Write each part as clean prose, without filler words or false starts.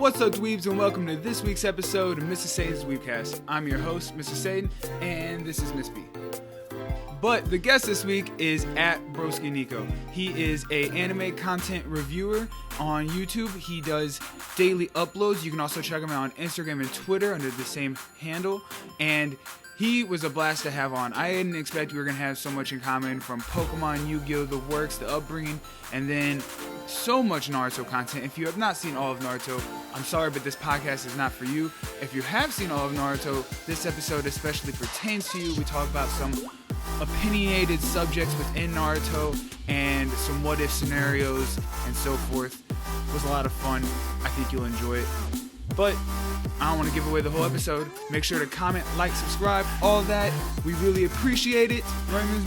What's up, dweebs, and welcome to this week's episode of Mr. Satan's DweebCast. I'm your host, Mr. Satan, and this is Miss B. But the guest this week is at Broski Nico. He is a anime content reviewer on YouTube. He does daily uploads. You can also check him out on Instagram and Twitter under the same handle. And he was a blast to have on. I didn't expect we were going to have so much in common, from Pokemon, Yu-Gi-Oh!, the works, the upbringing, and then so much Naruto content. If you have not seen all of Naruto, I'm sorry, but this podcast is not for you. If you have seen all of Naruto, this episode especially pertains to you. We talk about some opinionated subjects within Naruto and some what-if scenarios and so forth. It was a lot of fun. I think you'll enjoy it. But I don't want to give away the whole episode. Make sure to comment, like, subscribe, all that. We really appreciate it. Right, Ms.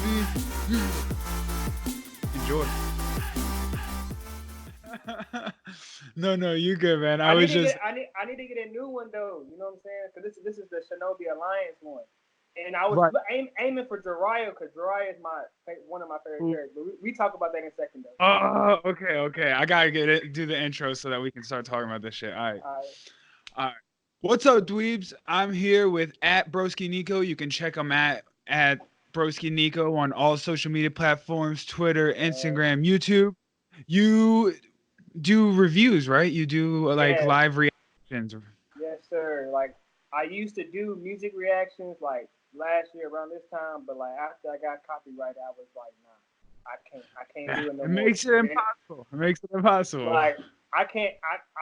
B? Enjoy. No, you good, man. I need to get a new one though. You know what I'm saying? Because this is the Shinobi Alliance one, and I was aiming for Jiraiya because Jiraiya is one of my favorite characters. But we talk about that in a second though. Oh, okay. I gotta do the intro so that we can start talking about this shit. All right. What's up, dweebs? I'm here with at Broski Nico. You can check him at Broski Nico on all social media platforms: Twitter, Instagram, YouTube. You do reviews, right? You do live reactions. Yes, sir. Like, I used to do music reactions like last year around this time, but like after I got copyright, I was like, nah, I can't do it no more. Makes it impossible. Like, I can't.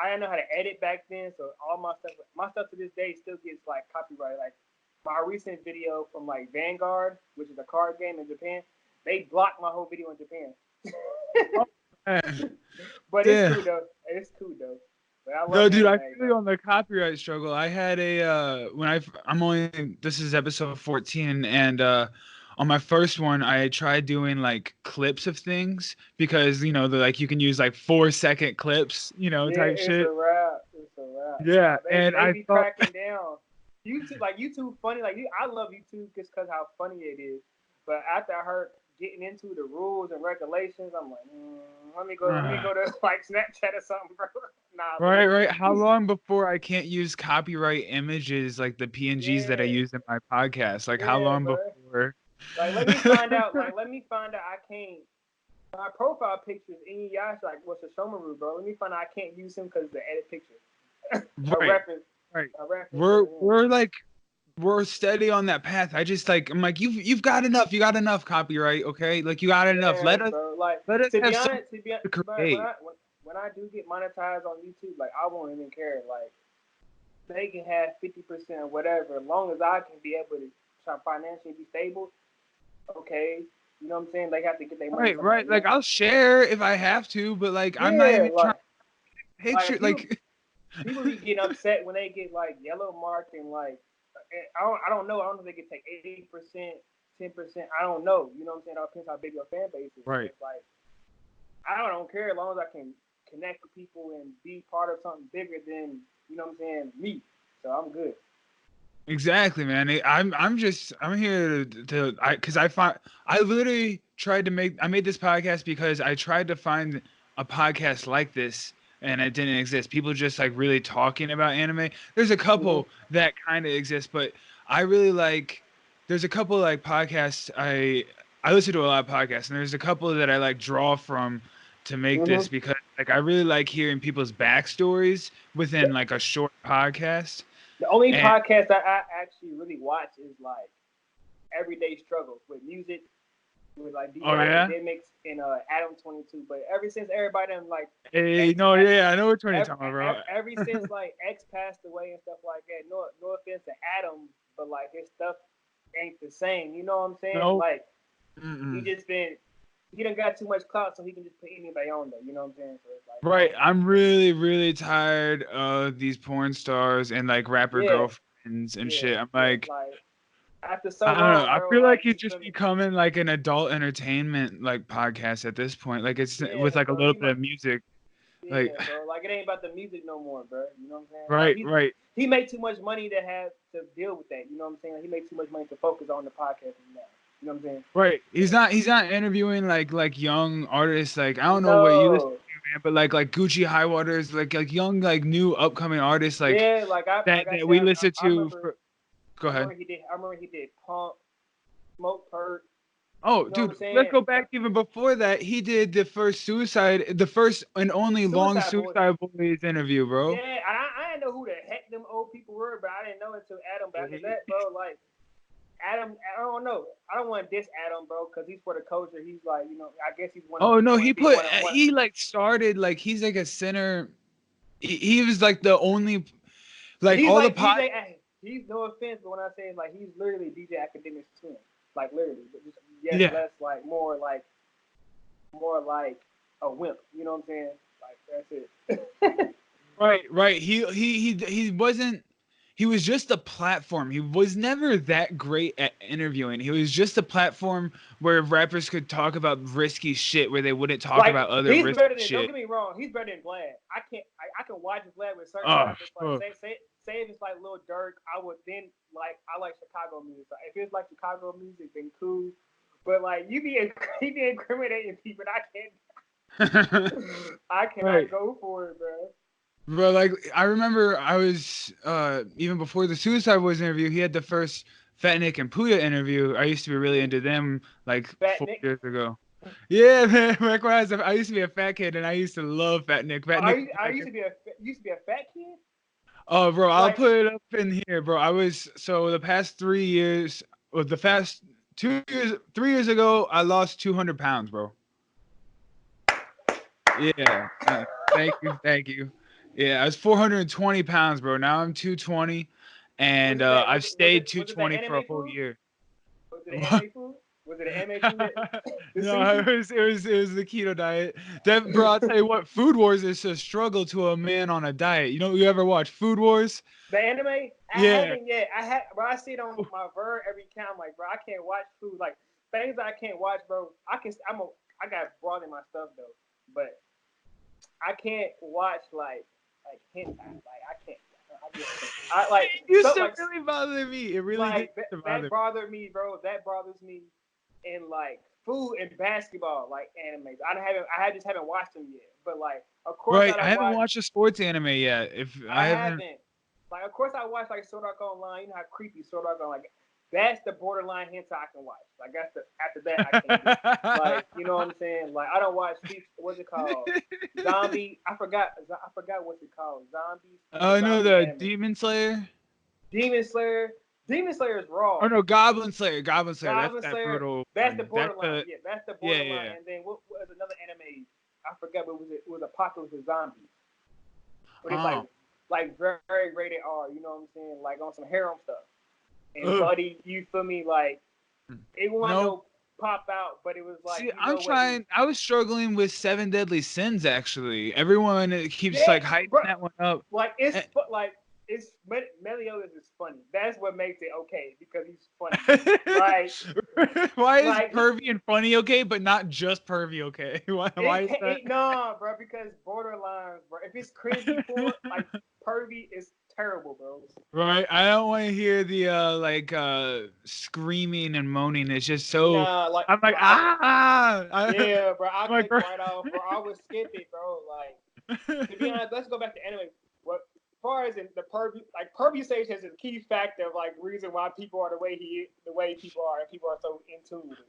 I didn't know how to edit back then, so all my stuff to this day still gets like copyright. Like my recent video from like Vanguard, which is a card game in Japan, they blocked my whole video in Japan. But it's cool though. But I love I feel you on the copyright struggle. I had this is episode 14, and on my first one I tried doing like clips of things because you can use like 4-second clips, type shit. It's a wrap. Yeah, and I be cracking down. YouTube funny. I love YouTube just because how funny it is. But after I heard getting into the rules and regulations, I'm like, let me go to like Snapchat or something, bro. Nah. Right. How long before I can't use copyright images like the PNGs that I use in my podcast? Like, how long before? Like, let me find out I can't. My profile picture is Inuyasha, like what's the Shomaru, bro? Let me find out I can't use him because of the edit picture. Right. We're steady on that path. I just I'm like, you've got enough copyright, okay? Like, you got enough. Let us have something to create. When I do get monetized on YouTube, like, I won't even care. Like, they can have 50% or whatever, as long as I can be able to try financially be stable. Okay, you know what I'm saying? They have to get their money. Right. Like, I'll share if I have to, but I'm not even trying to picture people be getting upset when they get like yellow marked and like. I don't know. I don't know if they can take 80%, 10%. I don't know. You know what I'm saying? It all depends how big your fan base is. Right. It's like, I don't care as long as I can connect with people and be part of something bigger than, you know what I'm saying, me. So I'm good. Exactly, man. I'm here because I literally tried to I made this podcast because I tried to find a podcast like this. And it didn't exist. People just really talking about anime. There's a couple that kind of exist, but I really there's a couple podcasts. I listen to a lot of podcasts, and there's a couple that I draw from to make this because I really like hearing people's backstories within a short podcast. The only podcast that I actually really watch is Everyday Struggles with music. With academics and Adam 22, but ever since everybody I know what you're talking about, bro. Ever since X passed away and stuff like that. No offense to Adam, but his stuff ain't the same. You know what I'm saying? Nope. He done got too much clout, so he can just put anybody on there. You know what I'm saying? So it's right. I'm really, really tired of these porn stars and rapper girlfriends and shit. I'm after so I don't know. long, I feel like it's just becoming an adult entertainment podcast at this point. It's with a little bit of music. Bro. It ain't about the music no more, bro. You know what I'm saying? Right. He made too much money to have to deal with that. You know what I'm saying? He made too much money to focus on the podcast now. You know what I'm saying? Right. He's not interviewing young artists. I don't know what you listen to, man. But like Gucci High Waters, like young, like new upcoming artists, like yeah, like that I we said, listen I to. remember. Go ahead. I remember he did Pump, Smoke Perk. Oh, You know what I'm dude, let's saying? go back even before that. He did the first and only long Suicide Boys. Suicide Boys interview, bro. Yeah, I didn't know who the heck them old people were, but I didn't know until Adam. But after that, bro, like Adam, I don't know. I don't want to diss Adam, bro, because he's for the culture. He's like, I guess he's one of. Oh no, One, he like started like he's like a center. He was like the only like he's all the like pot. DJ. He's no offense, but when I say like he's literally DJ Academic's twin, like literally, but just yes, Yeah. less like more like a wimp. You know what I'm saying? Like that's it. Right. He wasn't. He was just a platform. He was never that great at interviewing. He was just a platform where rappers could talk about risky shit where they wouldn't talk Like about other he's risky better than. Don't shit. get me wrong. He's better than Vlad. I can watch Vlad with certain Oh, rappers. Like say if it's like Lil Durk, I would then like I like Chicago music. Like, if it's like Chicago music, then cool. But like you be incriminating people, I cannot right. go for it, bro. Bro, like I remember I was even before the Suicide Boys interview, he had the first Fat Nick and Puya interview. I used to be really into them like Fat 4 Nick. years ago. Yeah, man. Like when I used to be a fat kid and I used to love Fat Nick. Fat Nick. I used to be a fat kid. Oh, bro, I'll Like put it up in here, bro. I was so the past 3 years, or the past 2 years, 3 years ago, I lost 200 pounds, bro. Yeah. Thank you. Yeah, I was 420 pounds, bro. Now I'm 220, was and it that I've stayed was it that 220 for a anime whole food? year. Was it an anime food? Was it an anime food? The No, sushi? it was the keto diet. That bro, I'll tell you what, Food Wars is a struggle to a man on a diet. You ever watch Food Wars? The anime? I Yeah. haven't yet. Bro, I see it on my Verd every time. I'm like, bro, I can't watch food. Like things I can't watch, bro. I got broad in my stuff though, but I can't watch like hentai. Like I can't. I just can't. I like It used stuff to like really bother me. It really did like bother that me. bothered me, bro. That bothers me in like food and basketball, like animes. I just haven't watched them yet. But like, of course, I Right. I don't haven't watch. watched a sports anime yet. If I I haven't. haven't. Like, of course, I watch like Sword Art Online. You know how creepy Sword Art Online. Like, that's the borderline hentai I can watch. Like, that's the after that I can't do. Like, you know what I'm saying? Like, I don't watch what's it called? Zombie. I forgot what's it called. Zombies. It's a Oh no, zombie the anime. Demon Slayer. Demon Slayer. Demon Slayer is raw. Oh no, Goblin Slayer. Goblin Slayer. That's Goblin that Slayer. brutal That's the one. That's borderline. the Yeah, that's the yeah, borderline. yeah. And then what was another anime? I forgot what was it. It was Apocalypse of Zombies. But it's Oh. like very rated R. You know what I'm saying? Like on some harem stuff. And Ugh. buddy, you feel me? Like it wasn't no pop out, but it was like See, I'm trying. I was struggling with Seven Deadly Sins actually. Everyone keeps yeah, like hyping bro. that one up. Like it's Meliodas is funny. That's what makes it okay because he's funny. Like Why is like pervy and funny okay, but not just pervy okay? Why is that? no, bro, because borderline, bro. If it's cringy porn, like pervy is terrible, bro. Right. I don't want to hear the screaming and moaning. It's just so. Nah, like I'm like yeah, bro. I like, click right off, bro. I would skip it, bro. Like to be honest, let's go back to anime. What as far as in the pervy stage has a key factor of like reason why people are the way people are, and people are so in tune with it,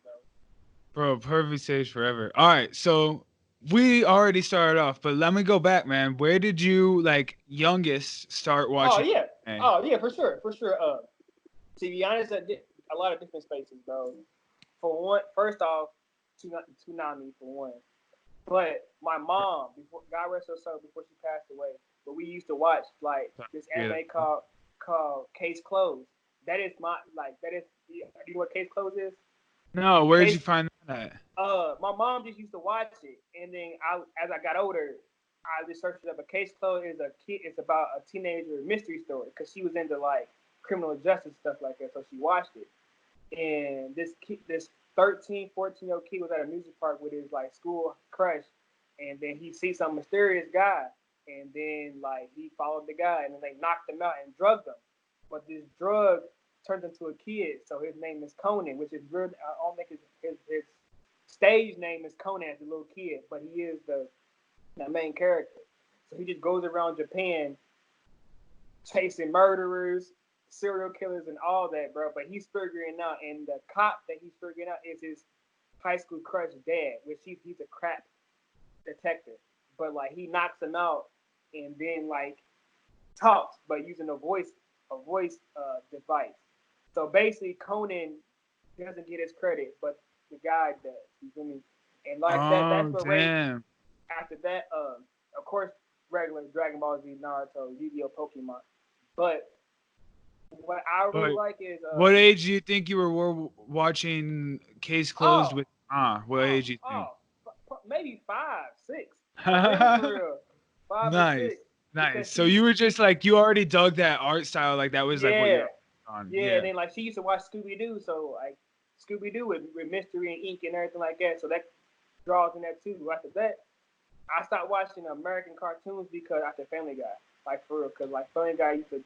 bro, pervy stage forever. All right, so we already started off, but let me go back, man. Where did you like youngest start watching? Oh yeah, for sure. To be honest, a lot of different spaces, bro. For one, first off, Toonami for one. But my mom, before God rest her soul, before she passed away, but we used to watch like this anime called Case Closed. That is do you know what Case Closed is? No, where did you find that? My mom just used to watch it, and then as I got older, I just searched it up. A Case Closed is it's about a teenager mystery story because she was into like criminal justice stuff like that, so she watched it. And this 13, 14-year-old kid was at a music park with his like school crush, and then he sees some mysterious guy, and then like he followed the guy, and then they knocked him out and drugged him. But this drug turns into a kid, so his name is Conan, which is real. I don't think his stage name is Conan as a little kid, but he is the the main character. So he just goes around Japan chasing murderers, serial killers, and all that, bro. But he's figuring out, and the cop that he's figuring out is his high school crush dad, which he's a crap detective. But like he knocks him out, and then like talks, but using a voice device. So basically, Conan doesn't get his credit, but the guy does. You feel me? And like that, that's Oh, what Ray. damn. After that, of course, regular Dragon Ball Z, Naruto, Yu-Gi-Oh, Pokemon. But what I really But like is what age do you think you were watching Case Closed oh with? What oh age do you think? maybe 5, 6 for real, 5 or 6 Nice, nice. because So you were just like you already dug that art style, like that was like what yeah you're on. yeah, and Yeah. then like she used to watch Scooby Doo, so like Scooby Doo with Mystery and Ink and everything like that, so that draws in that too. After that, I stopped watching American cartoons because after Family Guy, like for real, because like Family Guy used to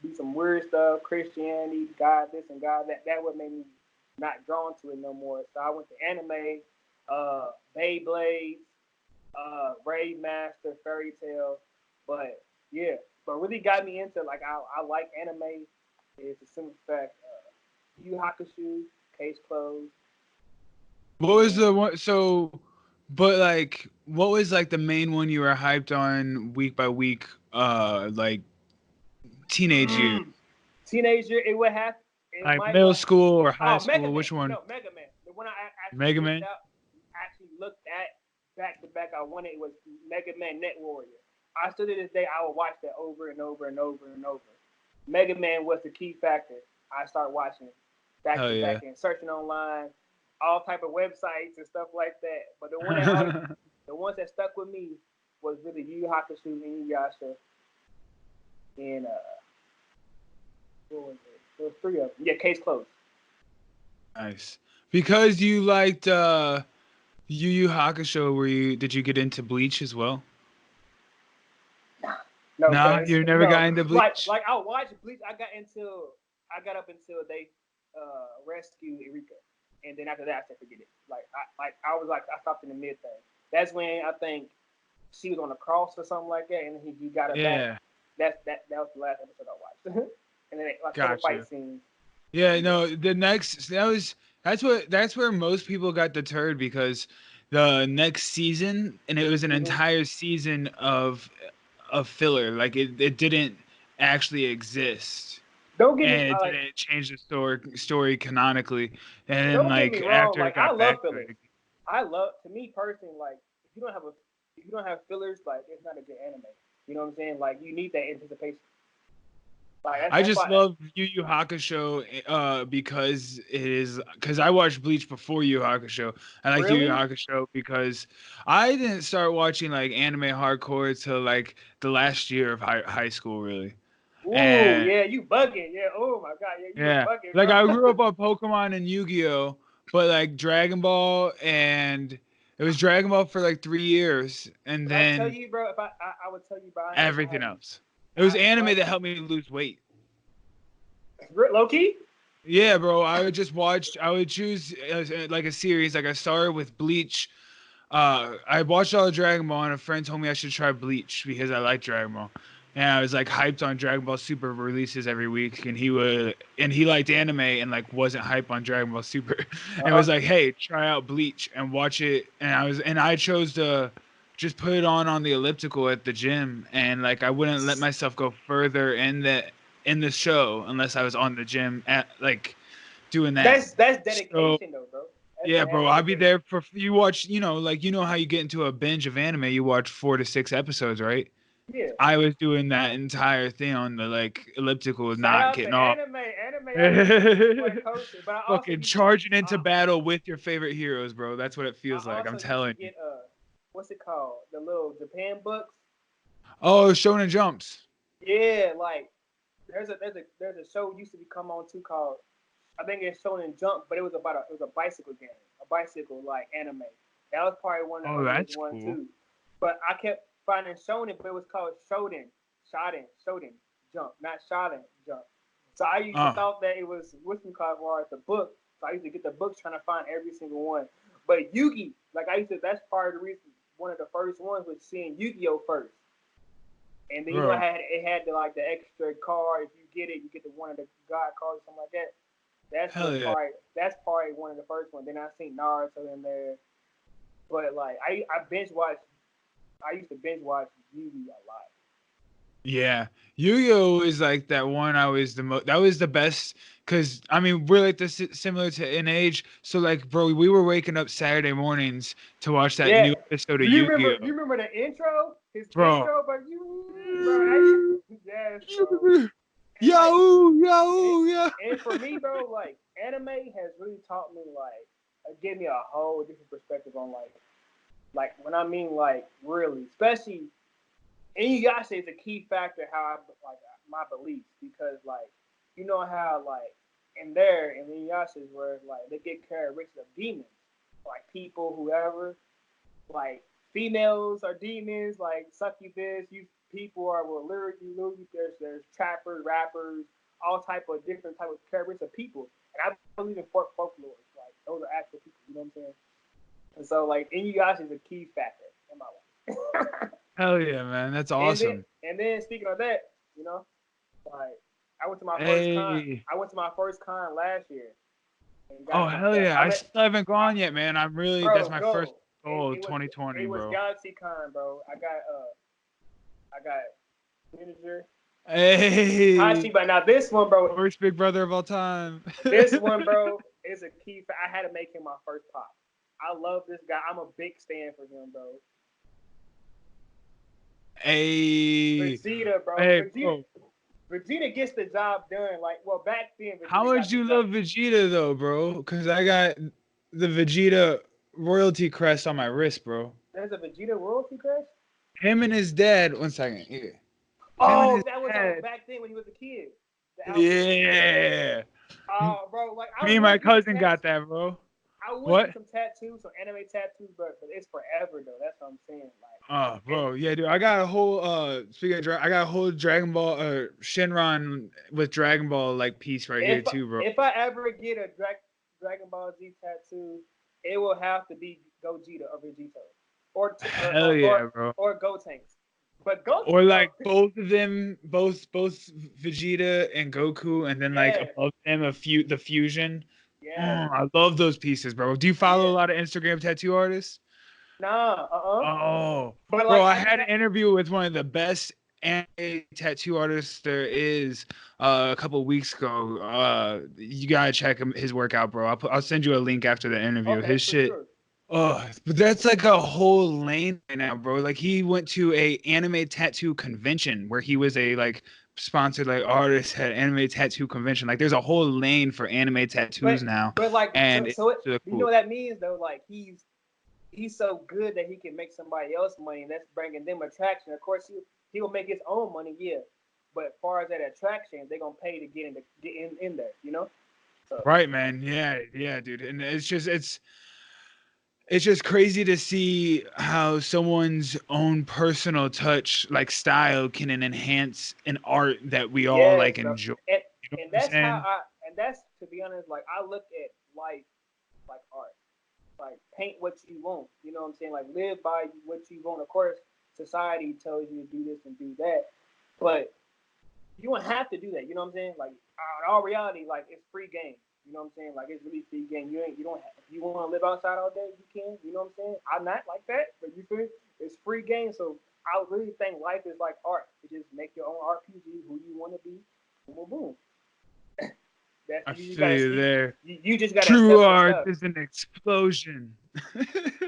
do some weird stuff, Christianity, God this and God that. That what made me not drawn to it no more. So I went to anime, Beyblades, Raid Master, Fairy Tale, but yeah, but really got me into like I like anime. It's a simple fact. Yu Hakusho, Case Closed, What was and the one? So, but like, what was like the main one you were hyped on week by week? Like teenage years, mm, teenager. It would have. It like might middle like school or high Mega school. Man. Which one? No, Mega Man. The one I Mega Man. actually looked at back to back. I wanted it was Mega Man Net Warrior. I still to this day I would watch that over and over and over and over. Mega Man was the key factor. I started watching it back Hell to yeah. back and searching online, all type of websites and stuff like that. But the one that always, the ones that stuck with me was really Yu Yu Hakusho and Inuyasha and what was it? There was three of them. Yeah, Case Closed. Nice. Because you liked Yu Yu Hakusho, did you get into Bleach as well? No, Nah, cause you never no, got into like Bleach. like I watched Bleach. I got up until they rescued Eureka, and then after that I said forget it. I was like I stopped in the mid thing. That's when I think she was on a cross or something like that, and he got her back. Yeah, That was the last episode I watched, and then like a couple fight gotcha. scenes. Yeah, Yeah. no, the next that's where most people got deterred because the next season, and it was an Mm-hmm. entire season of filler. Like it didn't actually exist, Don't get me and it like didn't change the story canonically. And then don't get me like wrong. after it Like I got love back to fillers. it, I love to me personally. Like if you don't have fillers, like it's not a good anime. You know what I'm saying? Like you need that anticipation. Like I that's just why. love Yu Yu Hakusho because I watched Bleach before Yu Yu Hakusho. I like Yu Yu Really? Hakusho because I didn't start watching like anime hardcore till like the last year of high school really. Ooh, And yeah, you bugging. Yeah. Oh my god. Yeah, you was yeah, bugging, like bro. I grew up on Pokemon and Yu-Gi-Oh, but like Dragon Ball, and it was Dragon Ball for like 3 years, and But I tell then you, bro, if I would tell you, bro, I everything have else. It was bro, anime that helped me lose weight. low key. Yeah, bro. I would just watch. I would choose like a series. Like I started with Bleach. I watched all of Dragon Ball, and a friend told me I should try Bleach because I like Dragon Ball. And I was like hyped on Dragon Ball Super releases every week, and he liked anime and like wasn't hype on Dragon Ball Super, Uh and huh. was like, hey, try out Bleach and watch it. And I chose to just put it on the elliptical at the gym, and like I wouldn't let myself go further in the show unless I was on the gym at like doing that. That's So dedication though, bro. That's yeah, mad bro, I'll be dedication. there for you watch, like how you get into a binge of anime, you watch 4 to 6 episodes, right? Yeah. I was doing that entire thing on the like elliptical, Shout not out to getting off. anime. Anime always keep me like coasting. But I also Fucking used to charging into I, battle with your favorite heroes, bro. That's what it I feels like. I'm also used to telling you. get what's it called? The little Japan books. Oh, Shonen Jumps. Yeah, like there's a show used to be come on too called I think it's Shonen Jump, but it was a bicycle game, a bicycle like anime. That was probably one of the Oh, earliest that's ones cool. too. But I kept finding Shonen, but it was called Shoden Jump, not Shoden Jump. So I used to Oh, thought that it was Wisdom card as the book. So I used to get the books trying to find every single one. But Yugi, like I used to, that's part of the reason one of the first ones was seeing Yu-Gi-Oh first. And then Bro. it had the like the extra card. If you get it, you get the one of the god cards or something like that. That's probably one of the first ones. Then I seen Naruto in there. But like I binge watched. I used to binge watch Yu-Gi a lot. Yeah, Yu-Gi-Oh is like that one. That was the best because I mean we're like this similar to in age. So like, bro, we were waking up Saturday mornings to watch that new episode of Yu-Gi-Oh. You remember the intro? His bro. intro, but yes, bro. And for me, bro, like anime has really taught me gave me a whole different perspective on like when I mean like really, especially. And you gotta say it's a key factor how I like my beliefs because like you know how like in Inuyasha's where like they get characteristics of demons, like people, whoever, like females are demons, like succubus, you people are well lyrically there's trappers, rappers, all type of different type of characteristics of people. And I believe in folklore, like those are actual people, you know what I'm saying? And so like Inuyasha is a key factor in my life. Hell yeah, man. That's awesome. And then speaking of that, you know, like I went to my first con. I went to my first con last year. Oh hell yeah! I still haven't gone yet, man. I'm really that's my first goal, 2020, it was bro. Galaxy Con, bro. I got manager. Hey. Hachi, but now this one, bro. First big brother of all time. This one, bro, is a key. I had to make him my first pop. I love this guy. I'm a big fan for him, bro. Hey. Vegeta, bro. Hey, Vegeta, Vegeta gets the job done. Like, well, back then. Vegeta how much you love Vegeta though, bro? Because I got the Vegeta royalty crest on my wrist, bro. There's a Vegeta royalty crest? Him and his dad. 1 second. Here. Oh, that was back then when he was a kid. Yeah. Oh, bro, like me and my cousin got that, bro. I would get some tattoos, some anime tattoos, but it's forever though. That's what I'm saying. Like, oh, bro, yeah, dude, I got a whole I got a whole Dragon Ball Shenron with Dragon Ball like piece right here too, bro. If I ever get a Dragon Ball Z tattoo, it will have to be Gogeta or Vegeta, or Gotenks. But Goku, or like both of them, both Vegeta and Goku, and then like above them the fusion. Yeah, I love those pieces, bro. Do you follow a lot of Instagram tattoo artists? Nah, Oh, but bro, I had an interview with one of the best anime tattoo artists there is a couple of weeks ago. You gotta check his work out, bro. I'll send you a link after the interview. Okay, his shit. Sure. Oh, but that's like a whole lane right now, bro. Like he went to a anime tattoo convention where he was a like sponsored like artist at anime tattoo convention. Like there's a whole lane for anime tattoos now. But like, and so cool. You know what that means though? Like he's so good that he can make somebody else money, and that's bringing them attraction. Of course, he will make his own money, yeah. But as far as that attraction, they're gonna pay to get in there, you know. So. Right, man. Yeah, dude. And it's just crazy to see how someone's own personal touch, like style, can enhance an art that we all like enjoy. And that's that's to be honest, like I look at life like art. Like paint what you want, you know what I'm saying? Like live by what you want. Of course, society tells you to do this and do that, but you don't have to do that. You know what I'm saying? Like in all reality, like it's free game. You know what I'm saying? Like it's really free game. You don't have, if you want to live outside all day, you can. You know what I'm saying? I'm not like that, but you feel it's free game. So I really think life is like art. You just make your own RPG, who you want to be, boom, boom. I feel you there. You just got true art is an explosion.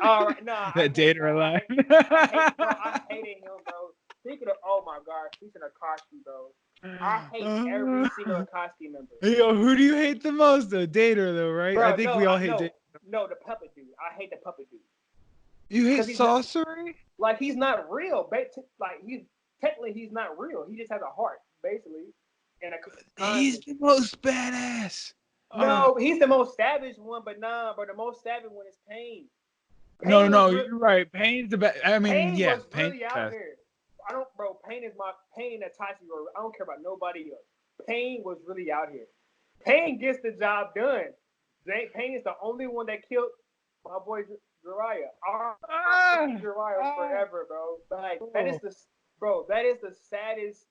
All right, no. That data line. I hated him, bro. Speaking of Akatsuki, bro. I hate every single Akatsuki member. Yo, who do you hate the most, though? Data, though, right? Bro, I think we all hate Data. No, the puppet dude. I hate the puppet dude. You hate sorcery? Like he's not real. Like he's not real. He just has a heart, basically. He's the most badass. No, he's the most savage one, but nah, bro. The most savage one is Pain. No, you're right. Pain's the best. I mean, Pain yeah, was really out here. Pain is my Pain and Tachi. I don't care about nobody else. Pain was really out here. Pain gets the job done. Pain is the only one that killed my boy Jiraiya. R.I.P. Jiraiya forever, bro. Like that is the saddest.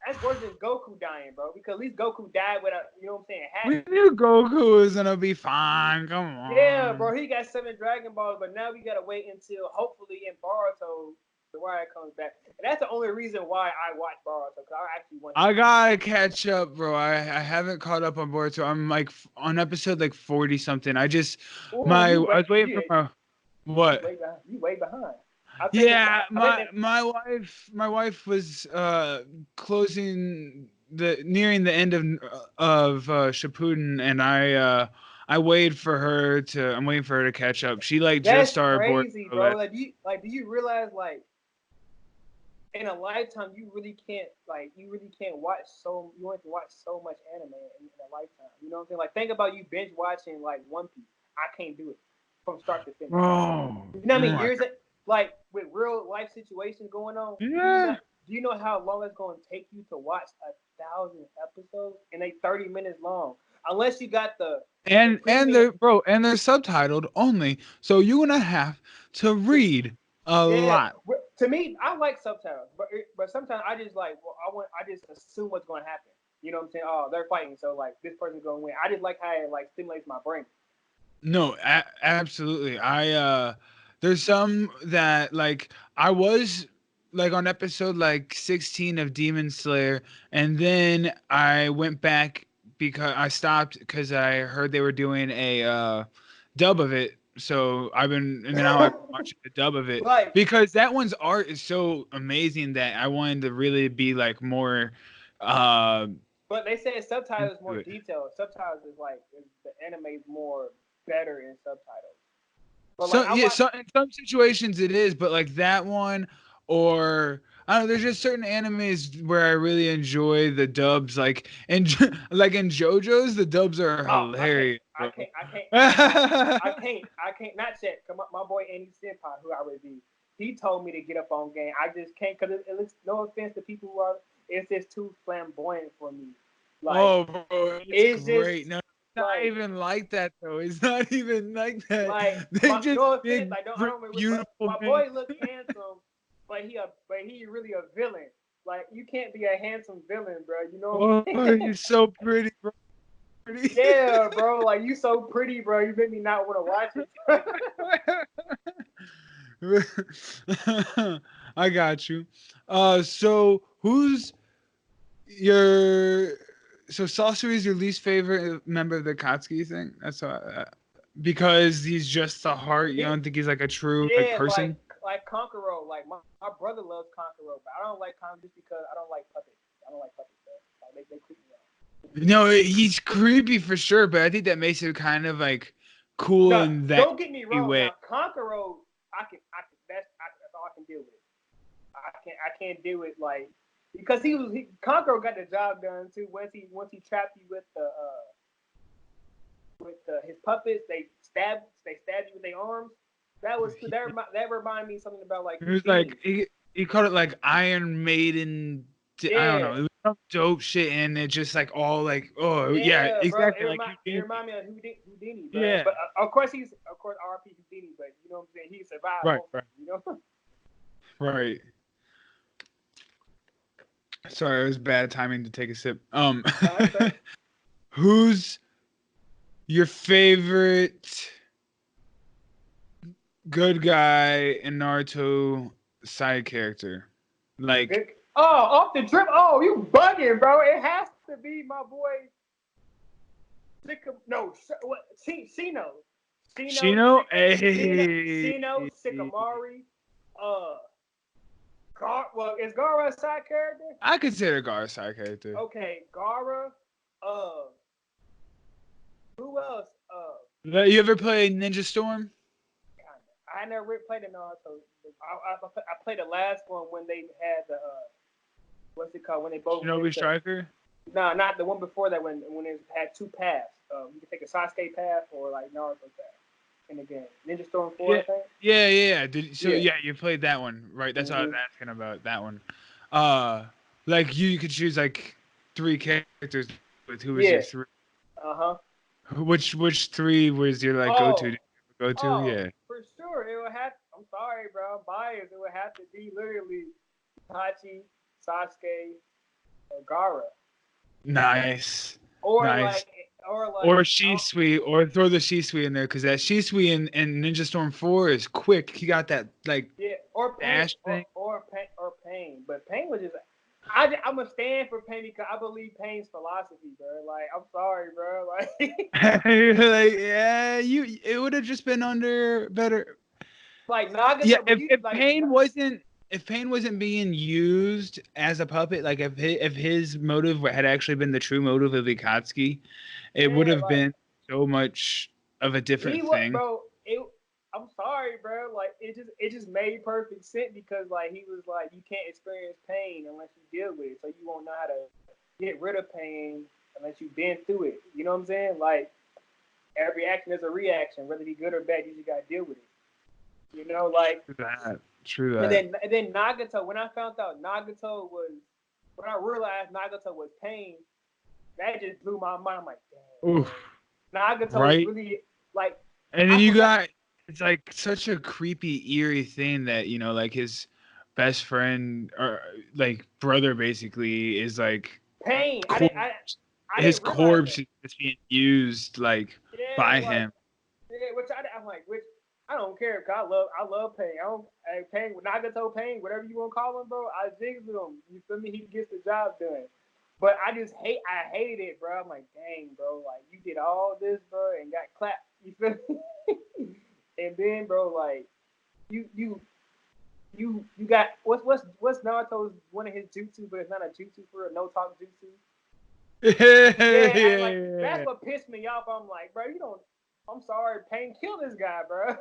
That's worse than Goku dying, bro. Because at least Goku died without, you know what I'm saying? We knew Goku was gonna be fine. Come on. Yeah, bro. He got 7 Dragon Balls, but now we gotta wait until hopefully in Boruto Jiraiya comes back. And that's the only reason why I watch Boruto, because I actually want. I gotta catch up, bro. I haven't caught up on Boruto. I'm like on episode like 40 something. I was waiting for my what? You way behind. Yeah, my wife was nearing the end of Shippuden, and I waited for her to. I'm waiting for her to catch up. She just started. That's crazy, bro. Like, do you realize in a lifetime you really can't watch you want to watch so much anime in a lifetime. You know what I'm saying? Like, think about you binge watching like One Piece. I can't do it from start to finish. Oh, you know what I mean? Years like with real life situations going on. Yeah. Do you know how long it's going to take you to watch 1,000 episodes and they 30 minutes long? Unless you got and they're subtitled only, so you're gonna have to read a lot. To me, I like subtitles, but sometimes I just I just assume what's going to happen. You know what I'm saying? Oh, they're fighting, so like this person's going to win. I just like how it like stimulates my brain. No, absolutely. There's some that like I was like on episode like 16 of Demon Slayer, and then I went back because I stopped because I heard they were doing a dub of it. So now I'm watching the dub of it because that one's art is so amazing that I wanted to really be like more. But they say subtitles more detailed. Subtitles is the anime's more better in subtitles. But in some situations it is, but like that one, or I don't know. There's just certain animes where I really enjoy the dubs, like in JoJo's, the dubs are hilarious. I can't. Not yet. My boy Andy Senpai, who I review, he told me to get up on game. I just can't because it looks. No offense to people who are. It's just too flamboyant for me. Bro, it's great. Just, no. Not even like that though. It's not even like that. Beautiful. My boy looks handsome, but he really a villain. Like you can't be a handsome villain, bro. You know. You're so pretty, bro. Yeah, bro. Like you so pretty, bro. You made me not want to watch it. I got you. So who's your? So Sasori is your least favorite member of the Katsuki thing? That's because he's just the heart. You don't think he's like a true person? Like Kankuro. Like my brother loves Kankuro, but I don't like Kankuro just because I don't like puppets. I don't like puppets. Like they creep me out. No, he's creepy for sure, but I think that makes it kind of like cool in that. Don't get me wrong. Now, Kankuro, that's all I can deal with. I can't deal with like. Because Kankuro got the job done too. Once he trapped you with his puppets, they stab you with their arms. That reminded me something about like. It was like he called it like Iron Maiden. Yeah. I don't know. It was some dope shit, and it just like all like yeah exactly. Bro, it reminded me of Houdini. Bro. Yeah. But of course RP Houdini, but you know what I'm saying, he survived. Right. You know. Right. Sorry, it was bad timing to take a sip. Who's your favorite good guy in Naruto side character? Like off the drip. Oh, you bugging, bro. It has to be my boy Shino. Shino? Shino, Shikamaru, is Gaara a side character? I consider Gaara a side character. Okay, Gaara. Who else? You ever play Ninja Storm? I never played it. Naruto. I played the last one when they had the what's it called? When they both Shinobi Striker? No, not the one before that. When it had 2 paths. You can take a Sasuke path or like Naruto path. In the game, Ninja Storm 4, I think. Yeah. You played that one, right? That's what I was asking about that one. Like you could choose like 3 characters. With who was your 3? Uh huh. Which 3 was your like go to? Yeah. For sure. sorry, bro. I'm biased. It would have to be literally Itachi, Sasuke, or Gaara. Nice. Or nice. or Shisui, or throw the Shisui in there, because that Shisui in Ninja Storm 4 is quick. He got that or Pain dash thing. or Pain. But Pain was just I'm a stand for Pain because I believe Pain's philosophy, bro. Like, I'm sorry, bro. Like, yeah, it would have just been under better. Like Nagato, yeah, if Pain wasn't being used as a puppet, like if his motive had actually been the true motive of Ikatsuki, it would have been so much of a different thing. Bro, I'm sorry, bro. Like, it just made perfect sense because like he was like, you can't experience pain unless you deal with it, so you won't know how to get rid of pain unless you've been through it. You know what I'm saying? Like, every action is a reaction, whether it be good or bad. You just gotta deal with it. You know, like True that. And then Nagato. When I found out when I realized Nagato was Pain, that just blew my mind. I'm like, damn. Oof. Nagato is really like. And then it's like such a creepy, eerie thing that, you know, like his best friend or like brother basically is like Pain. His corpse is being used by him. Yeah, I'm like, I don't care, cause I love Pain. Pain, Nagato Pain, whatever you want to call him, bro. I jigs with him. You feel me? He gets the job done. But I hated it, bro. I'm like, dang, bro, like you did all this, bro, and got clapped. You feel me? And then, bro, like you got what's Naruto's one of his jutsu, but it's not a jutsu for a no talk jutsu. That's what pissed me off. I'm like, bro, I'm sorry, Pain, kill this guy, bro.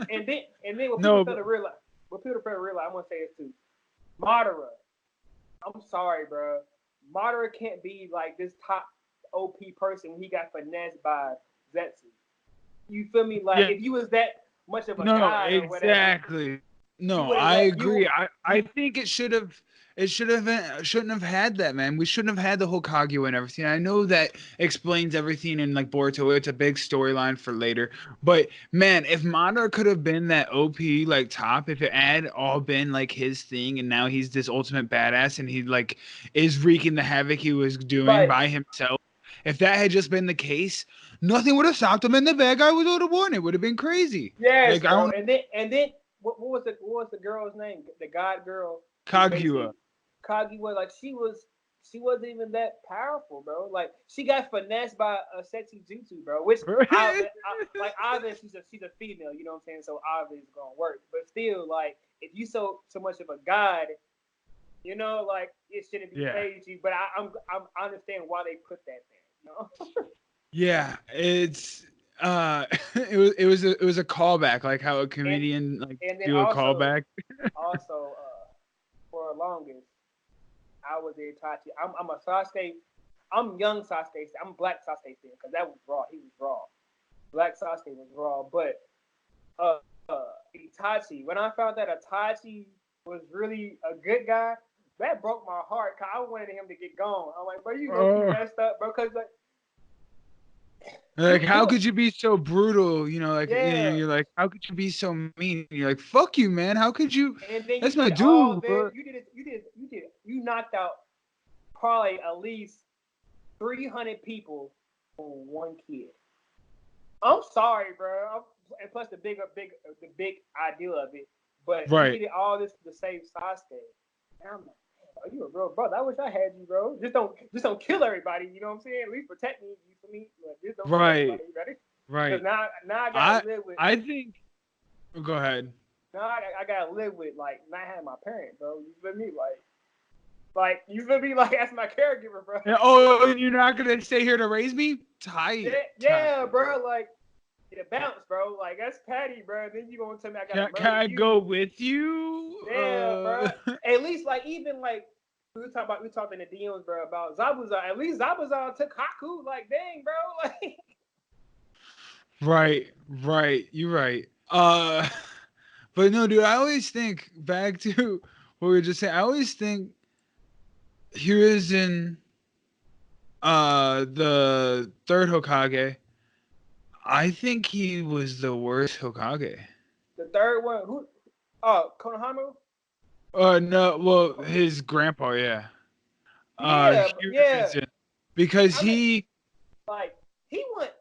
And then what people fail to realize, I'm gonna say this too. Madara, I'm sorry, bro. Madara can't be like this top OP person when he got finessed by Zetsu. You feel me? Like, if you was that much of a god or whatever. Exactly. No, I agree. I think it shouldn't have had that, man. We shouldn't have had the whole Kaguya and everything. I know that explains everything in like Boruto. It's a big storyline for later. But man, if Madara could have been that OP like top, if it had all been like his thing, and now he's this ultimate badass, and he like is wreaking the havoc he was doing by himself. If that had just been the case, nothing would have stopped him, and the bad guy would have won. It would have been crazy. Yes, bro. And then what was the girl's name? The god girl. Kaguya. Kaguya, like she wasn't even that powerful, bro. Like, she got finessed by a sexy jutsu, bro. Which obviously she's a female, you know what I'm saying? So obviously it's gonna work. But still, like, if you so much of a god, you know, like, it shouldn't be crazy. But I understand why they put that there, you know. Yeah, it's it was a callback, like how a comedian do a callback. Also, for the longest, I was Itachi. I'm a Sasuke. I'm young Sasuke. I'm Black Sasuke fan because that was raw. He was raw. Black Sasuke was raw, but Itachi. When I found that Itachi was really a good guy, that broke my heart. Cause I wanted him to get gone. I'm like, bro, you gonna be messed up, bro? Cause like, how could you be so brutal? You know, like, you know, you're like, how could you be so mean? You're like, fuck you, man. How could you? And then that's my dude. Bro. You knocked out probably at least 300 people on one kid. I'm sorry, bro. And plus the big idea of it, but you did all this to save Sasuke. And I'm like, oh, you a real brother. I wish I had you, bro. Just don't kill everybody. You know what I'm saying? At least protect me. You feel me? Like, just don't kill everybody. Ready? Right. Because now I gotta live with. I think. Go ahead. Now I gotta live with like not having my parent, bro. You feel me? Like you feel me? Like, that's my caregiver, bro. Oh, you're not gonna stay here to raise me? Tight. Yeah, bro. Like, it bounce, bro. Like, that's Patty, bro. Then you gonna tell me I gotta murder you? Can I go with you? Yeah, bro. At least like even like we talked in the DMs, bro, about Zabuza. At least Zabuza took Haku. Like, dang, bro. Like. Right. You're right. But no, dude. I always think back to what we were just saying. I always think Hiruzen, the third Hokage. I think he was the worst Hokage. The third one, who? Oh, Konohamaru. No, well, his grandpa, yeah. Yeah, yeah. Because I mean, he like he went.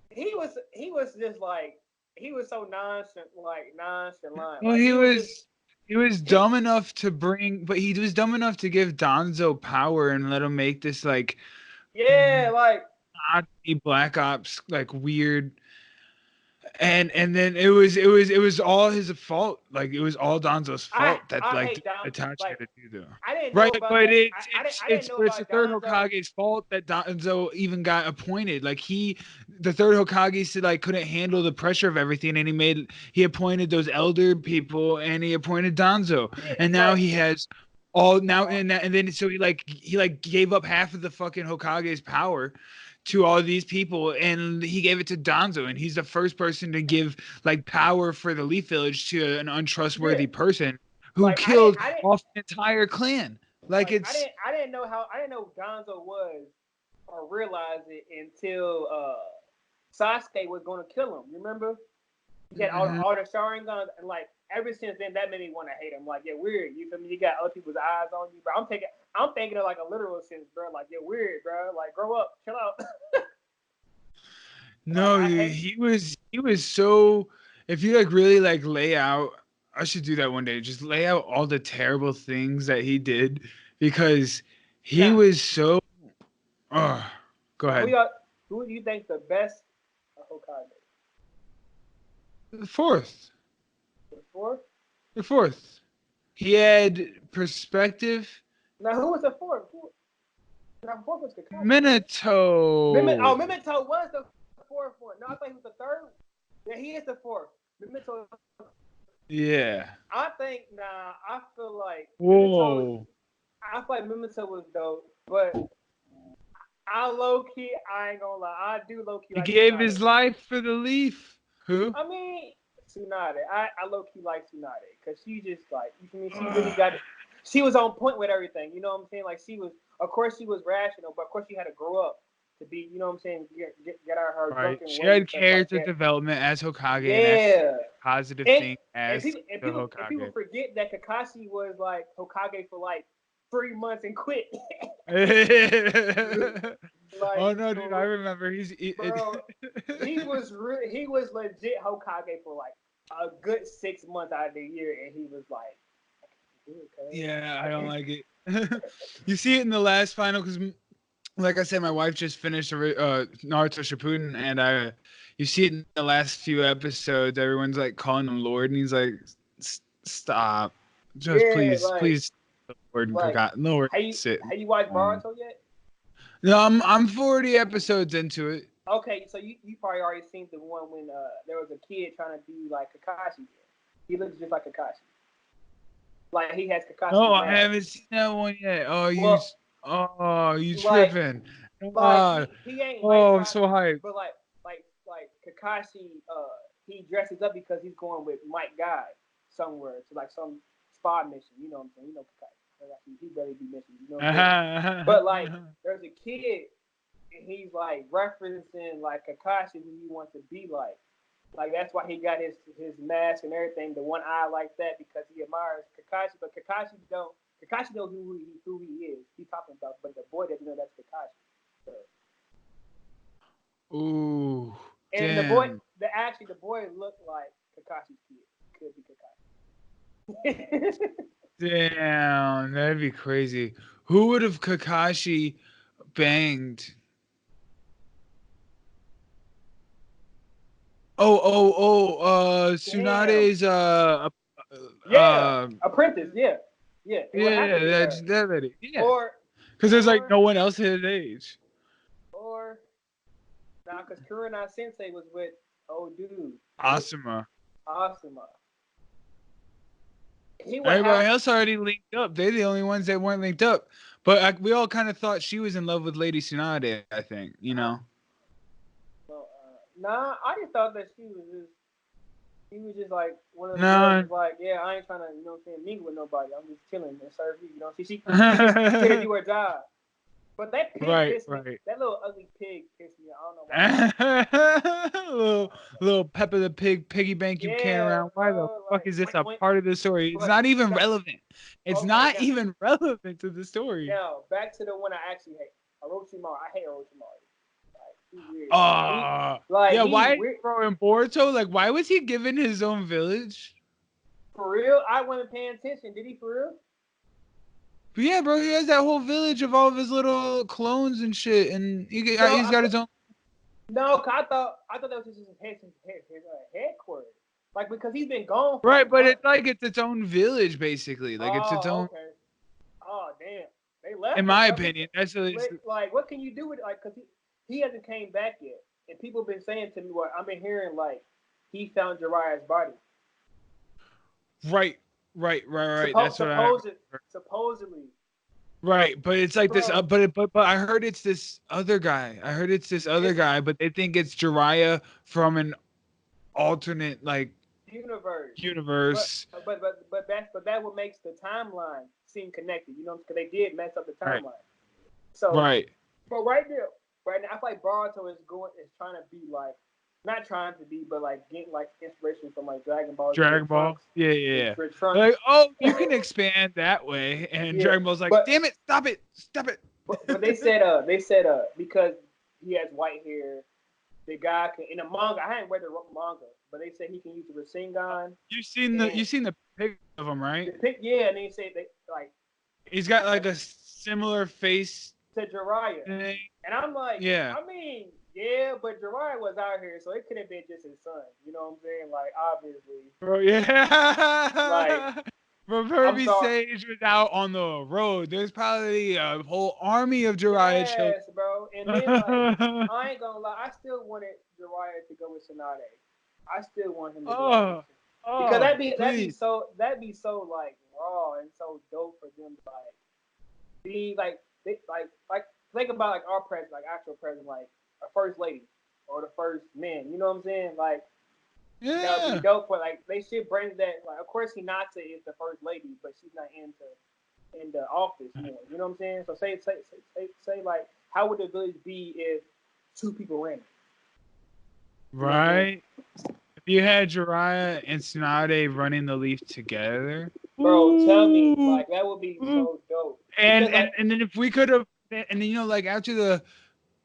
He was just like he was so nonchalant. well Like he was he dumb enough to bring, but he was dumb enough to give Danzo power and let him make this like yeah, like Nazi Black Ops like weird. And then it was all his fault. Like it was all Donzo's fault that I like hate Don. Itachi Like had to do though. I didn't know Right, about but that. it's I it's didn't it's know but it's the about third Donzo. Hokage's fault that Donzo even got appointed. Like the third Hokage said like couldn't handle the pressure of everything, and he appointed those elder people, and he appointed Donzo, Yeah, and now like he has all now and then so he gave up half of the fucking Hokage's power to all these people, and he gave it to Donzo, and he's the first person to give like power for the Leaf Village to an yeah, untrustworthy person who like killed I didn't off an entire clan. Like like it's I didn't know how I didn't know who Gonzo was or realize it until Sasuke was gonna kill him. Remember? He had Mhm. all the Sharingans, and like ever since then, that made me want to hate him. Like, you're weird. You feel me? You got other people's eyes on you, bro. I'm thinking of like a literal sense, bro. Like, you're weird, bro. Like, grow up, chill out. Like, No, I hate. he was so. If you like really like lay out, I should do that one day. Just lay out all the terrible things that he did because he Now, was so. Oh, go now, ahead. who do you think the best Hokage? The fourth, The fourth? the fourth. He had perspective. Now, who was the fourth? Now, fourth was Kakashi, right? Minato. Memento was the fourth one. No, I thought he was the third. Yeah, he is the fourth. Memento. Yeah. I think. Nah, I feel like Memento. Whoa. I feel like Memento was dope, but I low key, I ain't gonna lie, I do low key He like gave Tsunade. his life for the leaf. Who? I mean, Tsunade. I low key like Tsunade because she just like you can she really got it. She was on point with everything. You know what I'm saying? Like she was, of course, she was rational, but of course she had to grow up to be. You know what I'm saying? Get out of her Right. drunken She ways and had stuff like character that. development as Hokage, and that's Yeah, a positive and thing and as people the and people Hokage. forget that Kakashi was like Hokage for like 3 months and quit. Oh Like no, dude! I for remember. bro, he was legit Hokage for like a good 6 months out of the year, and he was like, okay, Yeah, I I don't can't. like it. You see it in the last final because, like I said, my wife just finished Naruto Shippuden, and you see it in the last few episodes. Everyone's like calling him Lord, and he's like, "Stop, just Yeah, please, Lord and like Lord, have you sit." have you watched Boruto yet? No, I'm 40 episodes into it. Okay, so you probably already seen the one when there was a kid trying to be like Kakashi. He looks just like Kakashi. Like he has No, Kakashi's I mask. haven't seen that one yet. Well, Oh, you like tripping? like Ah, he ain't light oh, I'm side, so hyped. but like Kakashi, he dresses up because he's going with Mike Guy somewhere to like some spa mission. You know what I'm saying? You know Kakashi, he better be missing. You know what I'm saying? But like, there's a kid and he's like referencing like Kakashi who he wants to be like. Like that's why he got his mask and everything, the one eye like that because he admires Kakashi, but Kakashi know who he is. He's talking about, but the boy doesn't know that's Kakashi. So, Ooh, and damn. the boy looked like Kakashi's kid. Could be Kakashi. Damn, that'd be crazy. Who would have Kakashi banged? Damn. Tsunade's Yeah, uh, apprentice. Yeah, yeah. It would have to yeah, be that's her. that lady. Yeah, Or because there's like or no one else his age. or now, because Kurina Sensei was with old dude, Asuma. Asuma. He would have. Everybody else already linked up. They're the only ones that weren't linked up. But we all kind of thought she was in love with Lady Tsunade. I think, you Uh, know. well, nah, I just thought that he was just like one of the girls No. was like, yeah, I ain't trying to, mingle with nobody. I'm just chilling and serve you. She just here to do her job. But that pig pissed me. Right. That little ugly pig pissed me. I don't know why. little Peppa the Pig piggy bank you carry Yeah, around. Why the bro. fuck Like, is this a part of the story? It's but not even relevant. It's okay, not even relevant to the story. now back to the one I actually hate. Orochimaru. I hate Orochimaru. Like, he weird. Yeah. He Why, weird. bro? In Boruto, like, why was he given his own village? For real? I wasn't paying attention. Did he for real? But yeah, bro, he has that whole village of all of his little clones and shit, and he's No, got his own. no. Cause I thought that was just his headquarters. Like because he's been gone for Right, like but months. it's like it's its own village, basically. Like it's its Oh, own. okay. Oh, damn. They In left him, my bro. opinion, that's at least. Like, what can you do with it? Like, cause he hasn't came back yet, and people been saying to me, what I've been hearing, like, he found Jiraiya's body. Right. That's what I. Supposedly. Right, but it's like this. Bro, But I heard it's this other guy. I heard it's this other it's guy, but they think it's Jiraiya from an alternate like universe. But universe. that what makes the timeline seem connected. You know, because they did mess up the Right. timeline. So, Right. but right now, I feel like Boruto is trying to be like, not trying to be, but like getting like inspiration from like Dragon Ball. Dragon Ball. Yeah. For Trunks. Like, oh, you can expand that way, and Yeah, Dragon Ball's like, damn it, stop it. But they said because he has white hair, the guy can in the manga. I hadn't read the manga, but they said he can use the Rasengan. You seen the pic of him, right? Yeah, and they say they like he's got like a similar face to Jiraiya, thing. And I'm like, yeah. I mean, yeah, but Jiraiya was out here, so it could have been just his son. You know what I'm saying? Like, obviously. Bro, yeah. Like, Bro, Kirby Sage was out on the road. There's probably a whole army of Jiraiya children. Yes, bro. And then, like, I ain't gonna lie, I still wanted Jiraiya to go with Tsunade. I still want him to go. Because that'd be so like raw and so dope for them to like be like think about like our president, like actual president, like a first lady or the first man. You know what I'm saying? Like, yeah, that would be dope. For like they should bring that. Like, of course, Hinata is the first lady, but she's not in the office more. You know what I'm saying? So say like, how would the village be if two people ran it? Right. If you had Jiraiya and Tsunade running the leaf together, bro, tell me, like that would be so dope. And then if we could have, and then like after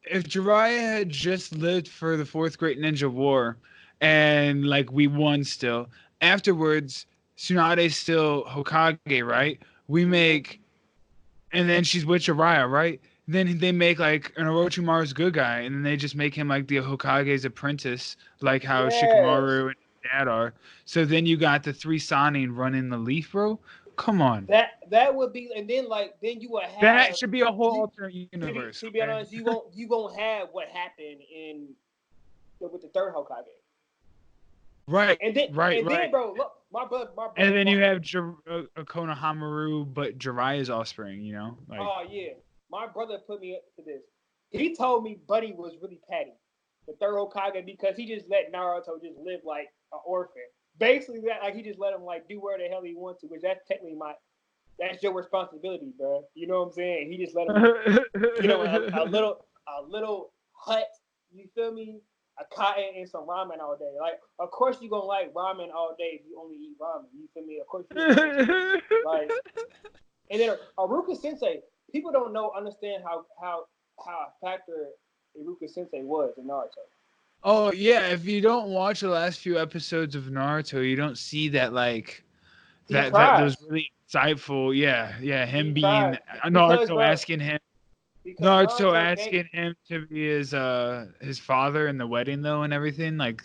if Jiraiya had just lived for the Fourth Great Ninja War, and like we won still, afterwards Tsunade's still Hokage, right? We make, and then she's with Jiraiya, right? Then they make like an Orochimaru's good guy, and then they just make him like the Hokage's apprentice, like how Shikamaru and Dad are. So then you got the three Sannin running the leaf, bro. Come on. That would be, and then you would have that should be a whole alternate universe. To be honest, you won't have what happened with the third Hokage. Right. And then bro, look, my brother. And then you have Konohamaru, but Jiraiya's offspring. You know. Like, oh yeah, my brother put me up to this. He told me Buddy was really petty, the third Hokage, because he just let Naruto just live like an orphan. Basically, that like he just let him like do where the hell he wants to, which that's technically that's your responsibility, bro. You know what I'm saying? He just let him, a little hut. You feel me? A cotton and some ramen all day. Like, of course you gonna like ramen all day if you only eat ramen. You feel me? Of course you like. And then Iruka Sensei, people don't understand how a factor Iruka Sensei was in Naruto. Oh yeah, if you don't watch the last few episodes of Naruto, you don't see that like that was really insightful. Yeah, him being Naruto asking him. Naruto asking him to be his father in the wedding though and everything, like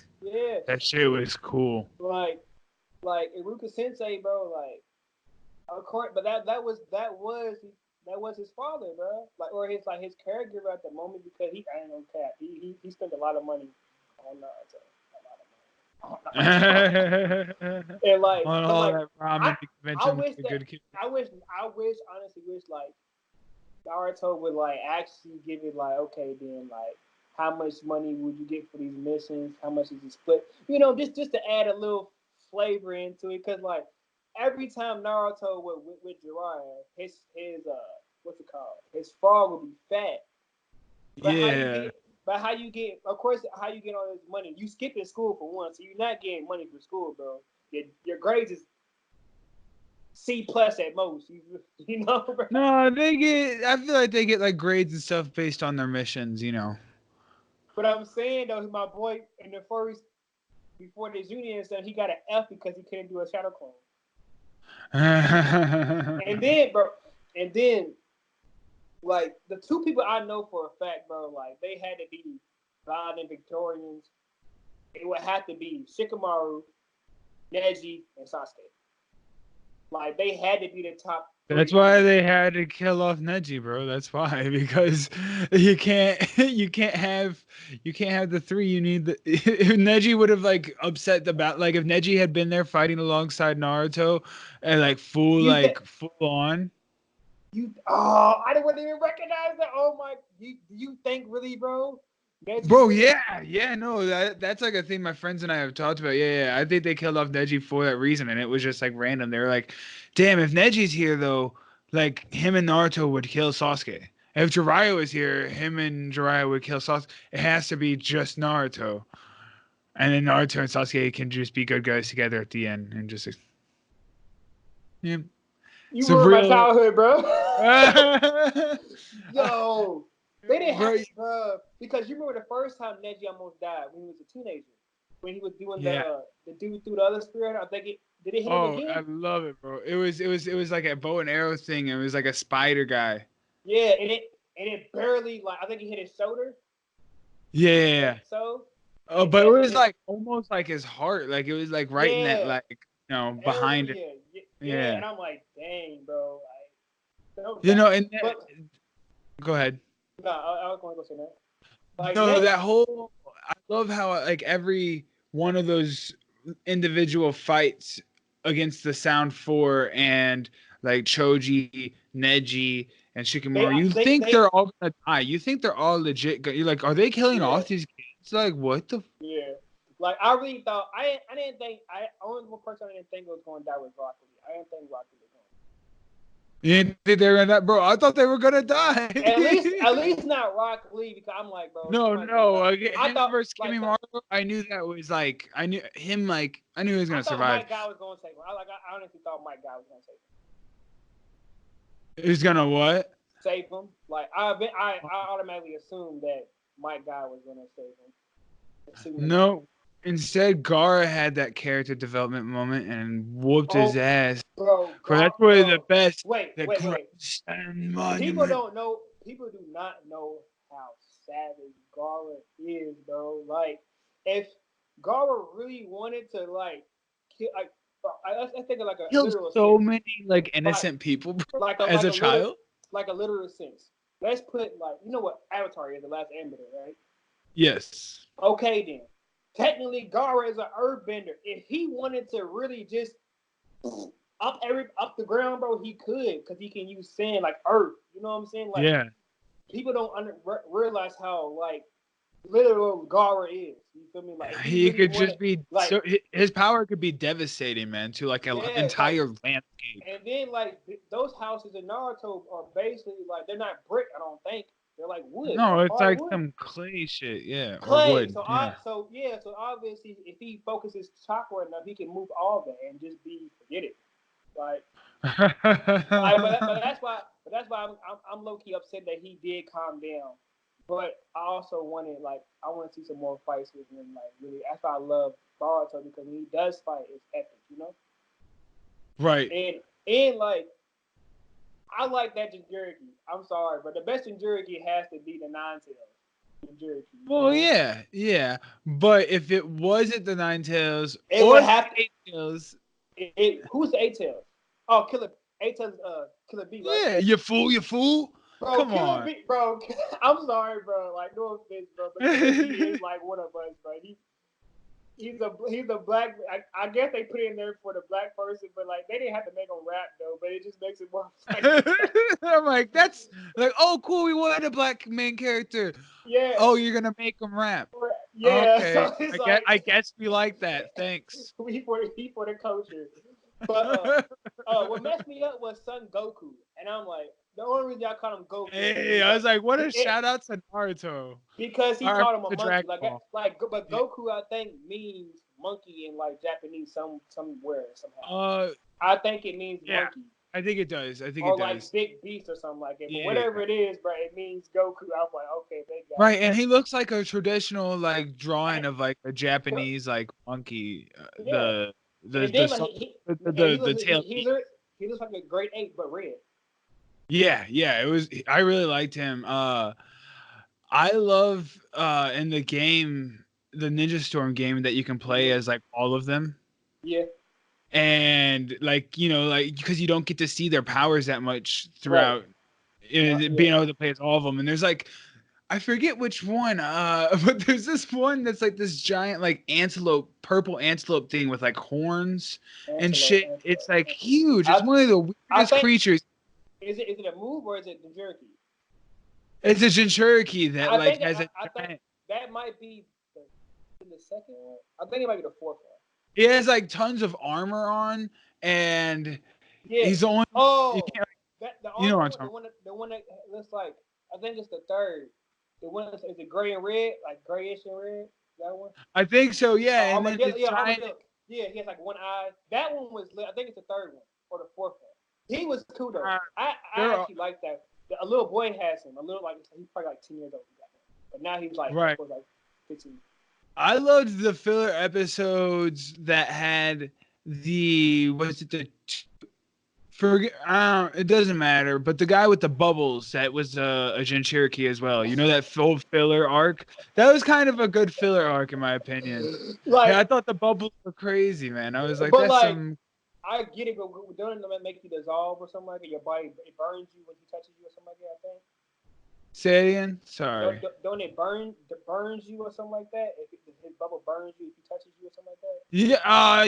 that shit was cool. Like Iruka Sensei, bro, like of course, but that was his father, bro. Like, or his caregiver at the moment, because he ain't no cap. He spent a lot of money on Naruto. And like on all that ramen I honestly wish like Naruto would like actually give it like, okay, then like how much money would you get for these missions? How much is it split? You know, just to add a little flavor into it, because like every time Naruto with Jiraiya, what's it called? His fall will be fat. But Yeah. how you get? Of course, how you get all this money? You skipping school for one, so you're not getting money for school, bro. Your grades is C plus at most. You know, bro. No, they get. I feel like they get like grades and stuff based on their missions. You know. But I'm saying though, my boy in the first before this union and stuff, he got an F because he couldn't do a shadow clone. And then, bro, and then, like the two people I know for a fact, bro, like they had to be violent Victorians. It would have to be Shikamaru, Neji, and Sasuke. Like they had to be the top. That's why they had to kill off Neji, bro. That's why, because you can't have the three. You need the Neji would have like upset the bat. Like if Neji had been there fighting alongside Naruto and like full on. I wouldn't even recognize that. Oh my, you think really, bro? Neji bro, yeah, no, that's like a thing my friends and I have talked about. Yeah, I think they killed off Neji for that reason, and it was just like random. They were like, "Damn, if Neji's here though, like him and Naruto would kill Sasuke. If Jiraiya was here, him and Jiraiya would kill Sasuke. It has to be just Naruto, and then Naruto and Sasuke can just be good guys together at the end, and just yeah." You ruined my childhood, bro. Yo. They didn't have to, because you remember the first time Neji almost died when he was a teenager, when he was doing the dude through the other spirit. I think did it hit him again? I love it, bro. It was like a bow and arrow thing. It was like a spider guy. Yeah, and it barely like I think he hit his shoulder. Yeah. So. Oh, but it was like almost like his heart, like it was like right in that like behind it. Yeah, and I'm like, dang, bro. Like, go ahead. No, I was going to go say that. Like, that whole. I love how like every one of those individual fights against the Sound Four and like Choji, Neji, and Shikamaru. They're all gonna die. You think they're all legit? You're like, are they killing off these kids? Like, what the? Yeah. Like I really thought I didn't think only one person I didn't think was going to die was Rock Lee. I didn't think Rock Lee was going. You didn't think they were gonna die, bro? I thought they were gonna die. At least not Rock Lee, because I'm like, bro. No. I thought versus Kimimaro, I knew that was like I knew he was gonna survive. Mike Guy was gonna save him. I honestly thought Mike Guy was gonna save him. He's gonna what? Save him. Like I automatically assumed that Mike Guy was gonna save him. No. Instead, Gaara had that character development moment and whooped his ass. Bro, that's where the best. Wait. People don't know. People do not know how savage Gaara is, bro. Like, if Gaara really wanted to, like, kill, like, I think of like a literal so sense. Many like innocent people, bro, as a child. Like a literal sense. Let's put like what Avatar is, the last Airbender, right? Yes. Okay then. Technically, Gaara is an earthbender. If he wanted to really just up the ground, bro, he could, because he can use sand like earth. You know what I'm saying? Like, people don't realize how like literal Gaara is. You feel me? Like he really could just be like, so his power could be devastating, man, to like an entire landscape. And then like those houses in Naruto are basically like they're not brick. I don't think. They're like wood. No, it's like wood. Some clay shit, clay. Or wood. So obviously, if he focuses chakra enough, he can move all that and just forget it. Like, but that's why I'm low key upset that he did calm down. But I also want to see some more fights with him. Like, really, that's why I love Boruto, because when he does fight, it's epic, you know. Right. And like. I like that Jinchuriki. I'm sorry, but the best Jinchuriki has to be the Nine-Tails Jinchuriki. Well, yeah. But if it wasn't the Nine-Tails or the Eight-Tails... Who's the Eight-Tails? Oh, Eight-Tails, Killer B, right? Yeah, you fool. Bro, come Killer on. B, bro, I'm sorry, bro. Like, no offense, bro, but Killer B is like one of us, bro. He's a black. I guess they put it in there for the black person, but like they didn't have to make him rap though. But it just makes it more. I'm like, that's like, oh cool, we wanted a black main character. Yeah. Oh, you're gonna make him rap. Yeah. Okay. So I guess we like that. Thanks. he for the culture. But what messed me up was Son Goku, and I'm like, the only reason y'all call him Goku. Hey, I was like, what a shout out to Naruto. Because he called him a monkey. But Yeah. Goku, I think, means monkey in like Japanese somewhere somehow. I think it means monkey. I think it does. Or like big beast or something like that. But whatever it is, bro, it means Goku. I'm like, okay, they got right, and he looks like a traditional like drawing of like a Japanese like monkey. The tail. He looks like a great ape, but red. Yeah, it was. I really liked him. I love in the game, the Ninja Storm game, that you can play as like all of them. Yeah. And like because you don't get to see their powers that much throughout being able to play as all of them. And there's like, I forget which one, but there's this one that's like this giant like purple antelope thing with like horns and shit. It's like huge. It's one of the weirdest creatures. Is it a move or is it the jerky? It's a Jinchuriki that has a I think that might be the second one. I think it might be the fourth one. He has like tons of armor on, and he's the only. The one that looks like, I think it's the third. The one is it gray and red, like grayish and red. That one. I think so. Yeah. He has like one eye. That one was. I think it's the third one or the fourth one. He was cool though. I actually like that. A little boy has him. A little he's probably like 10 years old. But now he's like 15. I loved the filler episodes that had it doesn't matter, but the guy with the bubbles that was a Jinchuriki as well. You know, that full filler arc? That was kind of a good filler arc in my opinion. I thought the bubbles were crazy, man. I was like, I get it, but don't it make you dissolve or something like that? Your body, it burns you when he touches you or something like that, I think. Say it again? Sorry. Don't it burns you or something like that? If his bubble burns you, if he touches you or something like that?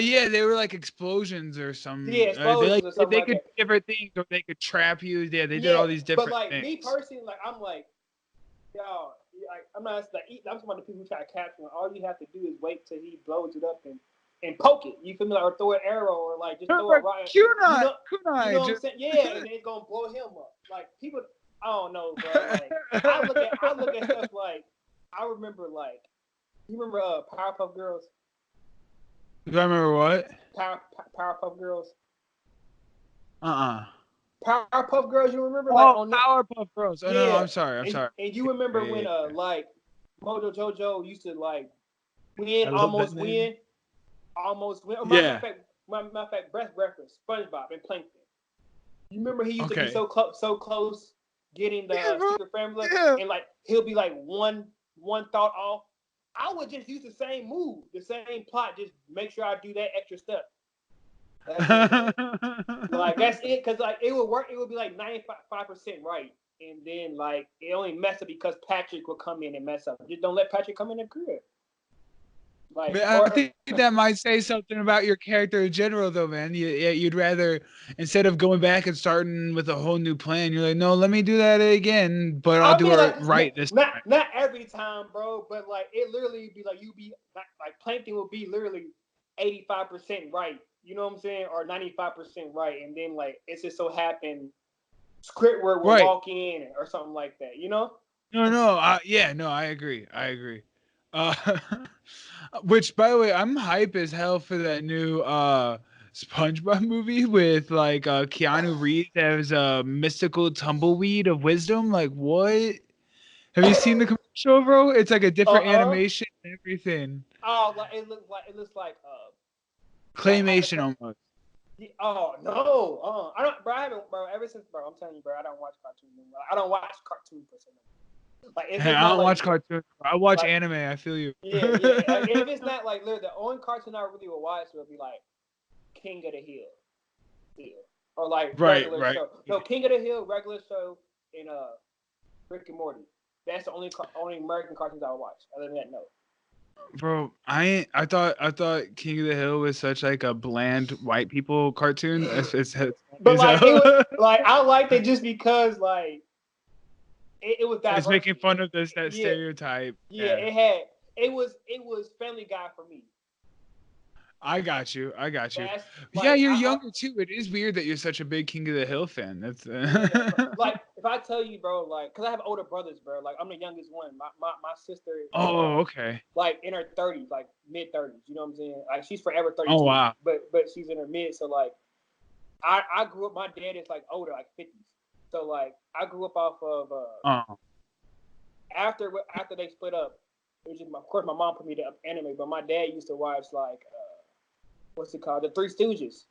Yeah, they were like explosions or something. Yeah, explosions or something they could do different things, or they could trap you. Yeah, they did all these different things. But like me personally, like I'm like, y'all, I'm not like I'm talking about the people who try to capture him. All you have to do is wait till he blows it up and poke it. You feel me? Like, or throw an arrow or like just throw a rock. Kunai. You know what I'm saying? Yeah, and it's gonna blow him up. Like people. I don't know, bro. Like I look at stuff like I remember like you remember Powerpuff Girls? Do I remember what? Powerpuff Girls. Powerpuff Girls, you remember? Powerpuff Girls. Oh, yeah. No, I'm sorry. And you remember when like Mojo Jojo used to like almost win. Or matter of fact, breakfast, SpongeBob and Plankton. You remember he used to be so close. Getting the secret family, and like he'll be like one thought off. I would just use the same move, the same plot, just make sure I do that extra step. That's it, because like it would work. It would be like 95% right, and then like it only mess up because Patrick will come in and mess up. Just don't let Patrick come in and career. I think that might say something about your character in general, though, man. You'd rather, instead of going back and starting with a whole new plan, you're like, no, let me do that again, but I'll do it right this time. Not every time, bro, but like it literally be like like Plankton will be literally 85% right. You know what I'm saying, or 95% right, and then like it's just so happened Squidward will walk in or something like that. You know? No, I agree. Which, by the way, I'm hype as hell for that new SpongeBob movie with like Keanu Reeves as a mystical tumbleweed of wisdom. Like, what? Have you seen the commercial, bro? It's like a different animation and everything. Oh, like it looks like claymation almost. Oh no! I don't, bro. I haven't, bro. Ever since, bro, I'm telling you, bro. I don't watch cartoons anymore. I don't watch cartoons per se. Like, I don't watch cartoons. I watch anime. I feel you. Yeah. Like, if it's not like literally the only cartoon I really will watch would be like King of the Hill, or like regular show. No, King of the Hill, regular show, and Rick and Morty. That's the only American cartoons I would watch. Other than that, no. Bro, I thought King of the Hill was such like a bland white people cartoon. But like, I liked it just because like. It was diverse. It's making fun of that stereotype. Yeah, it was Family Guy for me. I got you. That's Yeah, like you're younger too. It is weird that you're such a big King of the Hill fan. That's yeah, bro. Like if I tell you, bro, like, cause I have older brothers, bro. Like I'm the youngest one. My sister is Oh, okay. like in her 30s, like mid 30s. You know what I'm saying? Like she's forever Oh, 32, wow. but she's in her mid. So like I grew up. My dad is like older, like 50s. So like I grew up off of Oh. after they split up. It was just of course my mom put me to anime, but my dad used to watch like what's it called, the Three Stooges,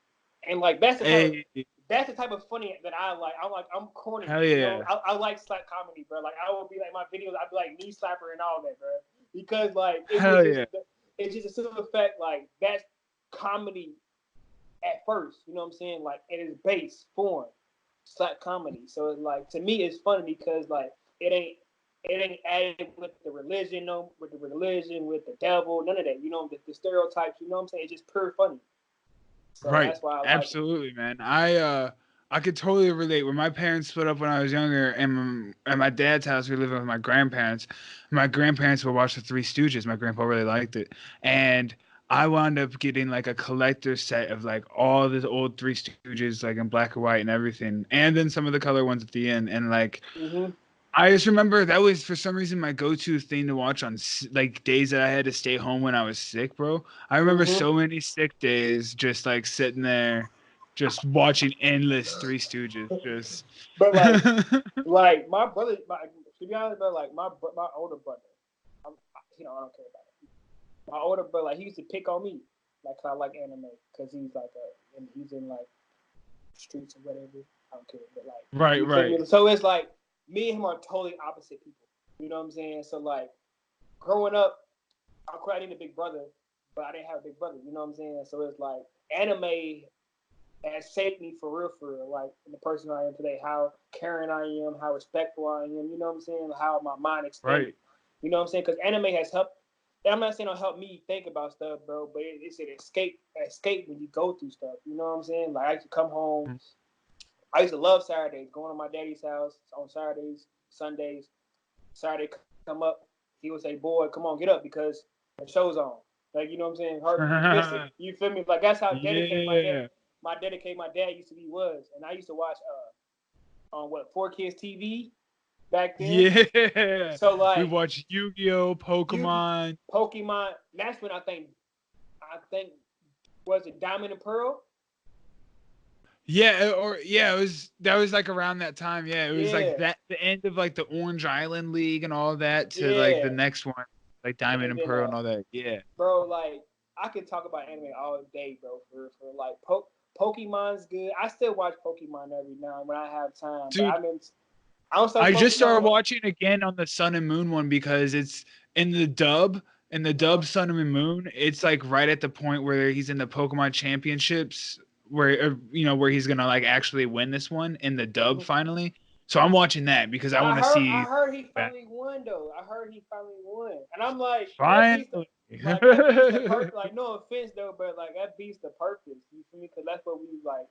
and like Hey, that's the type of funny that I like. I'm corny, hell you know. yeah. I like slap comedy, bro. Like I would be like my videos, I'd be like knee slapper and all that, bro, because like Hell yeah. it's just a simple fact like that's comedy at first, you know what I'm saying? Like it is base form, slap comedy. So it's like to me it's funny because like it ain't added with the religion, no, with the devil, none of that. You know, the stereotypes, you know what I'm saying? It's just pure funny. So Right. that's why I like it. Absolutely, man. I could totally relate. When my parents split up when I was younger, and at my dad's house, we were living with my grandparents. My grandparents would watch the Three Stooges. My grandpa really liked it, and I wound up getting like a collector set of like all the old Three Stooges, like in black and white and everything, and then some of the color ones at the end. And like, Mm-hmm. I just remember that was for some reason my go-to thing to watch on like days that I had to stay home when I was sick, bro. I remember Mm-hmm. so many sick days just like sitting there, just watching endless Three Stooges. Just But like my brother, to be honest, bro, like my older brother, I don't care about it. My older brother, like he used to pick on me, like 'cause I like anime, because he's like and he's in like streets or whatever. I don't care, but like right, you feel right, me? So it's like me and him are totally opposite people. You know what I'm saying? So like growing up, I need a big brother, but I didn't have a big brother. You know what I'm saying? So it's like anime has shaped me for real, like the person I am today. How caring I am, how respectful I am. You know what I'm saying? How my mind expanded. right, You know what I'm saying? Because anime has helped. I'm not saying it'll help me think about stuff, bro, but it's an escape when you go through stuff. You know what I'm saying? Like I used to come home. I used to love Saturdays, going to my daddy's house on Saturdays, Sundays. Saturday come up, he would say, "Boy, come on, get up because the show's on." Like you know what I'm saying? You miss it. You feel me? Like that's how dedicated yeah, my dad used to be was, and I used to watch on what 4Kids TV back then. yeah. So We like watched Yu-Gi-Oh, Yu Pokemon. Pokemon. That's when I think was it Diamond and Pearl? Yeah, or yeah, it was that was like around that time. Yeah, it was like Yeah, that the end of like the Orange Island League and all that to like the yeah. next one, like Diamond And and then Pearl and all that. Yeah, bro, like I could talk about anime all day, bro. For like Pokemon's good. I still watch Pokemon every now and when I have time, but dude, I don't start I just focusing on started what. watching again on the Sun and Moon one because it's in the dub. In the Uh-huh. dub Sun and Moon, it's like right at the point where he's in the Pokemon Championships, where where he's gonna like actually win this one in the dub Mm-hmm. finally. So I'm watching that because I want to I see heard he that finally won though. I heard he finally won, and I'm like finally. that beats the like no offense though, but like that beats the purpose. You feel me? Because that's what we like.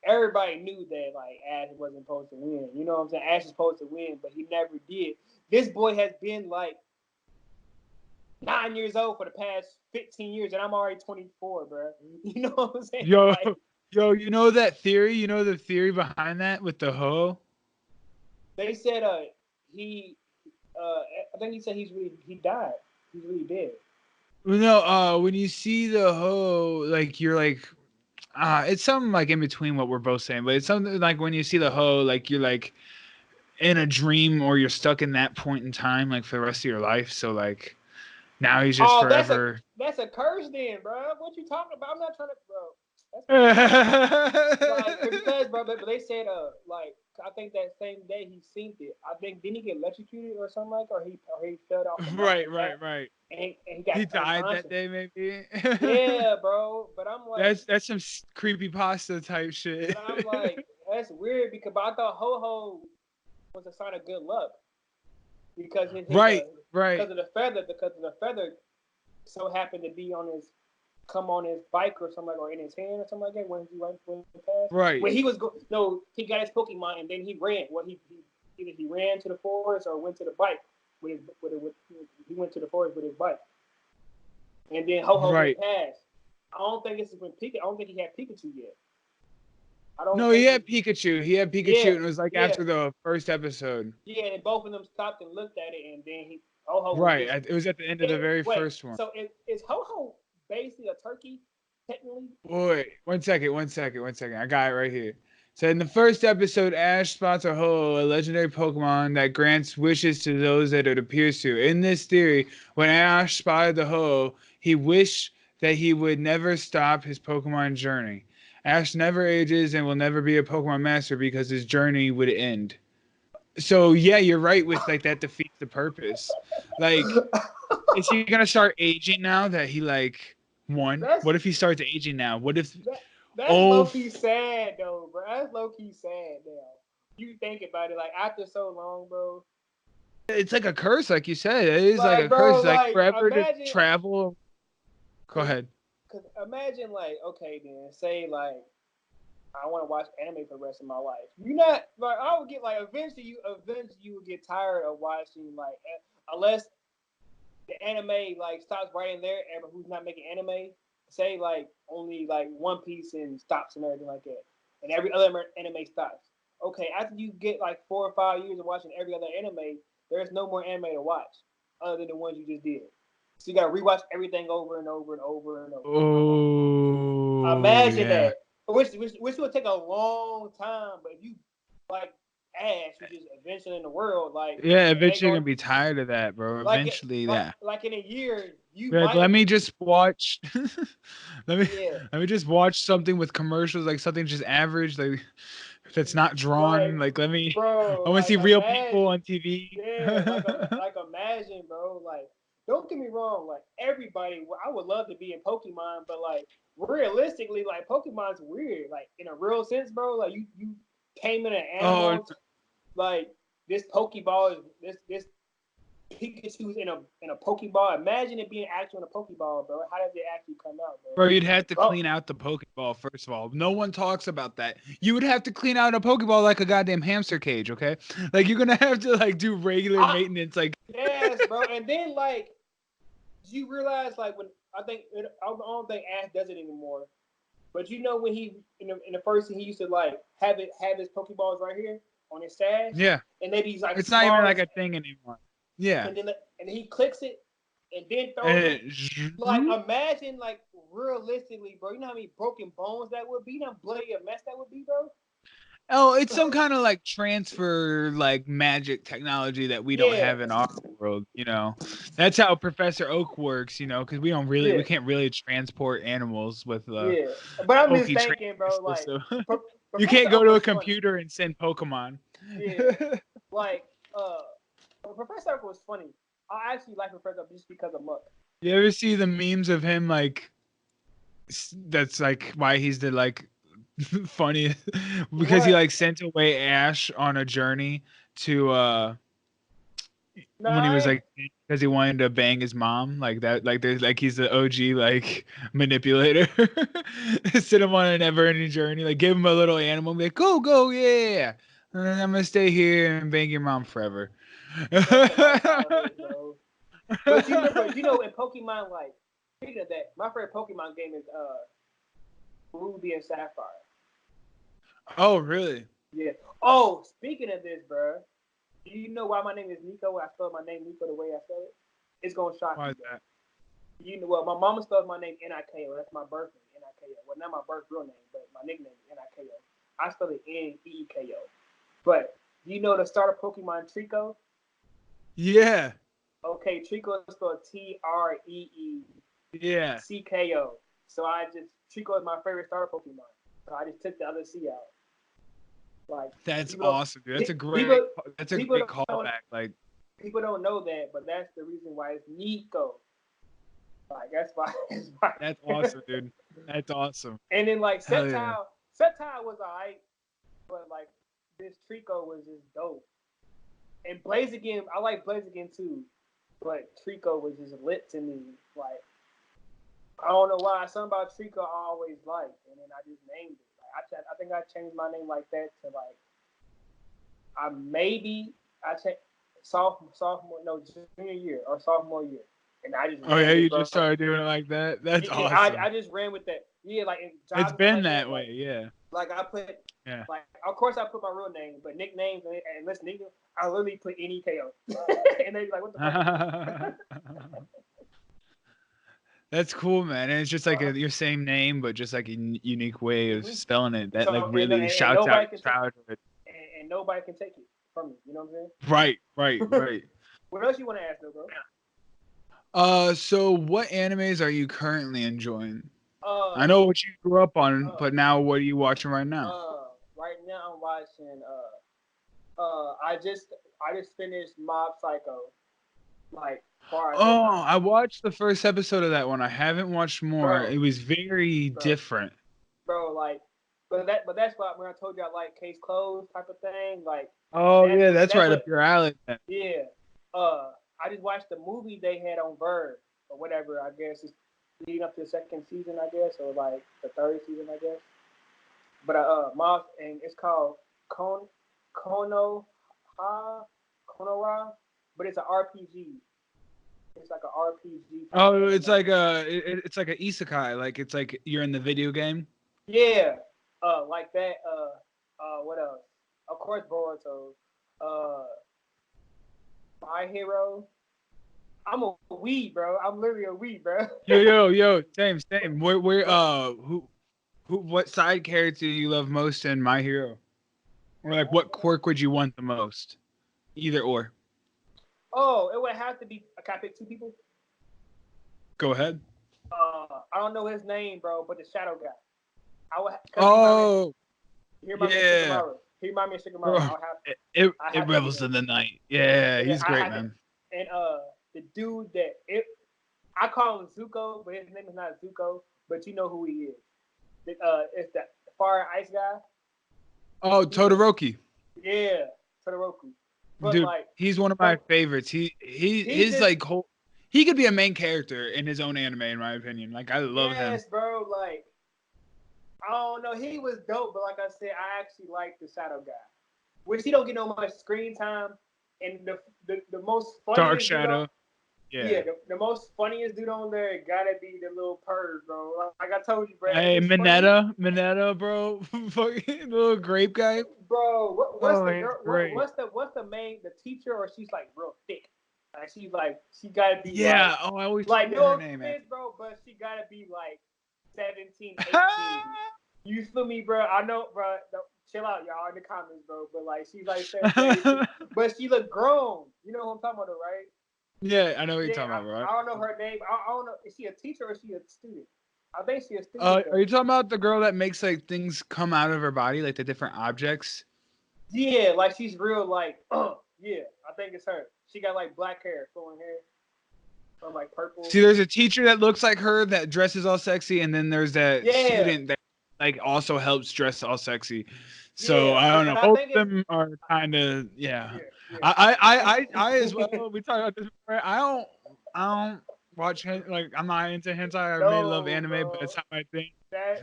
Everybody knew that like Ash wasn't supposed to win. You know what I'm saying? Ash is supposed to win, but he never did. This boy has been like 9 years old for the past 15 years, and I'm already 24, bro. You know what I'm saying? Yo, Like you know that theory? You know the theory behind that with the hoe? they said, he, I think he said he died. He's really dead. No, when you see the hoe, like you're like, it's something like in between what we're both saying, but it's something like when you see the hoe, like you're like in a dream or you're stuck in that point in time, like for the rest of your life. So like now he's just Oh, forever. that's a curse then, bro. What you talking about? I'm not trying to, bro. That's crazy. Like right, because, bro, but they said, like I think that same day he seen it. I think didn't he get electrocuted or something like, or he fell off the mountain and died, right. and he got He died that unconscious. day, maybe. Yeah, bro. But I'm like, That's some creepy pasta type shit. but I'm like, that's weird because I thought Ho Ho was a sign of good luck because Right, right. because of the feather so happened to be on his come on his bike or something like, or in his hand or something like that when he went past. Right. When he was no, he got his Pokemon and then he ran. Well, he either he ran to the forest or went to the bike he went to the forest with his bike, and then Ho Ho Right. went past. I don't think it's when Pikachu. I don't think he had Pikachu yet. I don't No, think he had Pikachu. He had Pikachu, yeah, and it was like after the first episode. Yeah, and both of them stopped and looked at it, and then Ho-Ho was Right. just. It was at the end of the very first one. So is Ho-Ho basically a turkey, technically? Wait, 1 second. I got it right here. So in the first episode, Ash spots a Ho-Oh, a legendary Pokemon that grants wishes to those that it appears to. In this theory, when Ash spotted the Ho-Oh, he wished that he would never stop his Pokemon journey. Ash never ages and will never be a Pokemon master because his journey would end. So yeah, you're right with like that defeats the purpose. Like, is he gonna start aging now that he like won? What if he starts aging now? What if that's low key sad though, bro. That's low key sad now. You think about it, like after so long, bro. It's like a curse, like you said. It is like a curse, like forever to travel. Go ahead. Cause imagine like, okay, then say like I want to watch anime for the rest of my life. You're not like I would get like eventually you would get tired of watching like unless the anime like stops right in there. Everyone who's not making anime, say like only like One Piece and stops and everything like that, and every other anime stops. Okay, after you get like 4 or 5 years of watching every other anime, there's no more anime to watch other than the ones you just did. So you gotta rewatch everything over and over and over and over. Oh, imagine that. Which would take a long time, but if you like Ash, which is eventually in the world, like eventually you're gonna be tired of that, bro. Like eventually, like in a year, you might. Like, let me just watch. let me just watch something with commercials, like something just average, like that's not drawn. Like let me. Bro, I want to see real people on TV. Yeah, like imagine, bro. Like, don't get me wrong. Like everybody, I would love to be in Pokemon, but like realistically, like Pokemon's weird. Like in a real sense, bro. Like you came in an animal. Like this Pokeball is this Pikachu's in a Pokeball. Imagine it being actual in a Pokeball, bro. How does it actually come out, bro? Bro, you'd have to clean out the Pokeball, first of all. No one talks about that. You would have to clean out a Pokeball like a goddamn hamster cage, okay? Like, you're gonna have to, like, do regular maintenance, like... Yes, bro. And then, like, do you realize, like, when... I don't think Ash does it anymore. But you know when he... In the first scene, he used to, like, have his Pokeballs right here on his stash? Yeah. And then he's, like... It's not even, like, a thing anymore. Yeah. And then he clicks it and then throws it. Like, imagine, like, realistically, bro, you know how many broken bones that would be? You know how bloody a mess that would be, bro? Oh, it's some kind of, like, transfer, like, magic technology that we don't have in our world, you know? That's how Professor Oak works, you know? Because we can't really transport animals with, But I'm just thinking, bro, like... You can't go to a computer and send Pokemon. Yeah. Like, Professor Oak was funny. I actually like Professor Oak just because of Muck. You ever see the memes of him, like, that's, like, why he's the, like, funny? Because he, like, sent away Ash on a journey to, when he was, like, because he wanted to bang his mom, like that, like, there's, like, he's the OG, like, manipulator. Send him on a never-ending journey, like, give him a little animal, be like, go, yeah. And I'm gonna stay here and bang your mom forever. But you know, in Pokemon, like, speaking of that, my favorite Pokemon game is Ruby and Sapphire. Oh, really? Yeah. Oh, speaking of this, bro, do you know why my name is Nico? I spelled my name Nico the way I spell it. It's gonna shock you. Why is that? You know, well, my mama spells my name Niko. That's my birth name, Niko. Well, not my birth real name, but my nickname is Niko. I spell it Neeko. But do you know the starter Pokemon Trico? Yeah. Okay, Trico is spelled Tree. Yeah. CKO. So Trico is my favorite starter Pokemon. So I just took the other C out. Like, that's awesome, dude. That's a great callback. Like, people don't know that, but that's the reason why it's Nico. Like, that's why. That's awesome, dude. That's awesome. And then like Sceptile was alright, but like this Trico was just dope. And Blaziken, I like Blaziken too, but Trico was just lit to me. Like, I don't know why. Something about Trico I always liked, and then I just named it. Like, I think I changed my name like that to like junior year or sophomore year. and I just Oh ran yeah, with it, you bro. just started doing it like that. That's Yeah, awesome. I just ran with that. Yeah, like in It's jobs been like that like way, yeah. like I put Yeah. like of course I put my real name, but nicknames and listen, I literally put NEKO, and they be like, what the fuck? That's cool, man. And it's just like your same name, but just like a unique way of spelling it. That like really and shouts out nobody can childhood. and nobody can take it from me. You know what I'm Right, right, saying? right. What else you want to ask, though, bro? So what animes are you currently enjoying? I Uh, know what you grew up on, uh, but now what are you watching right now? right now I'm watching. I just finished Mob Psycho. Like far as Oh, I watched the first episode of that one. I haven't watched more. bro, It was very bro, different. like, but that's why when I told you I like case closed type of thing, like Oh yeah, that's that's right up what your alley. Then. yeah. I just watched the movie they had on Verve or whatever. I guess it's leading up to the second season, I guess, or like the third season, I guess. But Mob and it's called Kono Ha Konora, but it's an RPG. It's like an RPG type of Oh, anime. it's like it's like a isekai. Like it's like you're in the video game. Yeah, like that. What else? Of course, Boruto. Uh, My Hero. I'm a weed, bro. I'm literally a weed, bro. Yo, same. Where what side character do you love most in My Hero? Or like what quirk would you want the most? Either or. Oh, it would have to be. Can I pick two people? Go ahead. I don't know his name, bro, but the Shadow guy. I would. Oh, He remind me of yeah. Shikamaru. He remind me of Bro, Shikamaru. I it have to be revels him. in the night. Yeah, Yeah, he's I great, have to. man. And the dude that I call him Zuko, but his name is not Zuko. But you know who he is. It's the fire ice guy. Oh, Todoroki. Yeah, Todoroki. But Dude, like, he's one of my favorites. he His just like whole he could be a main character in his own anime, in my opinion. Like I love him. yes, bro. Like, I don't know, he was dope, but like I said, I actually like the Shadow guy, which he don't get no much screen time. And the most Dark funniest dude on Shadow. Yeah. yeah, the most funniest dude on there gotta be the little purge, bro. Like I told you, bro. Hey, It's funny, Mineta, bro. Fucking little grape guy. bro. What's Oh, the he's girl? great. What's the main the teacher or she's like real thick? Like she gotta be Yeah. Oh, I always like forget her no name, man. offense, bro, but she gotta be like 17, 18. You feel me, bro? I know, bro. Chill out, y'all, in the comments, bro. But like she's like 17, 18, but she look grown. You know who I'm talking about, right? Yeah, I know what you're Yeah, talking about, bro. I don't know her name. I don't know. Is she a teacher or is she a student? I think she's a student. Are you talking about the girl that makes like things come out of her body, like the different objects? Yeah, like she's real. Like, yeah, I think it's her. She got like black hair, flowing hair, or like purple. See, there's a teacher that looks like her that dresses all sexy, and then there's that student that like also helps dress all sexy. So Yeah, I don't know. and I Both think of them are kind of yeah. I as well. We talked about this before. I don't watch like I'm not into hentai. I really love anime, bro. but that's not my thing.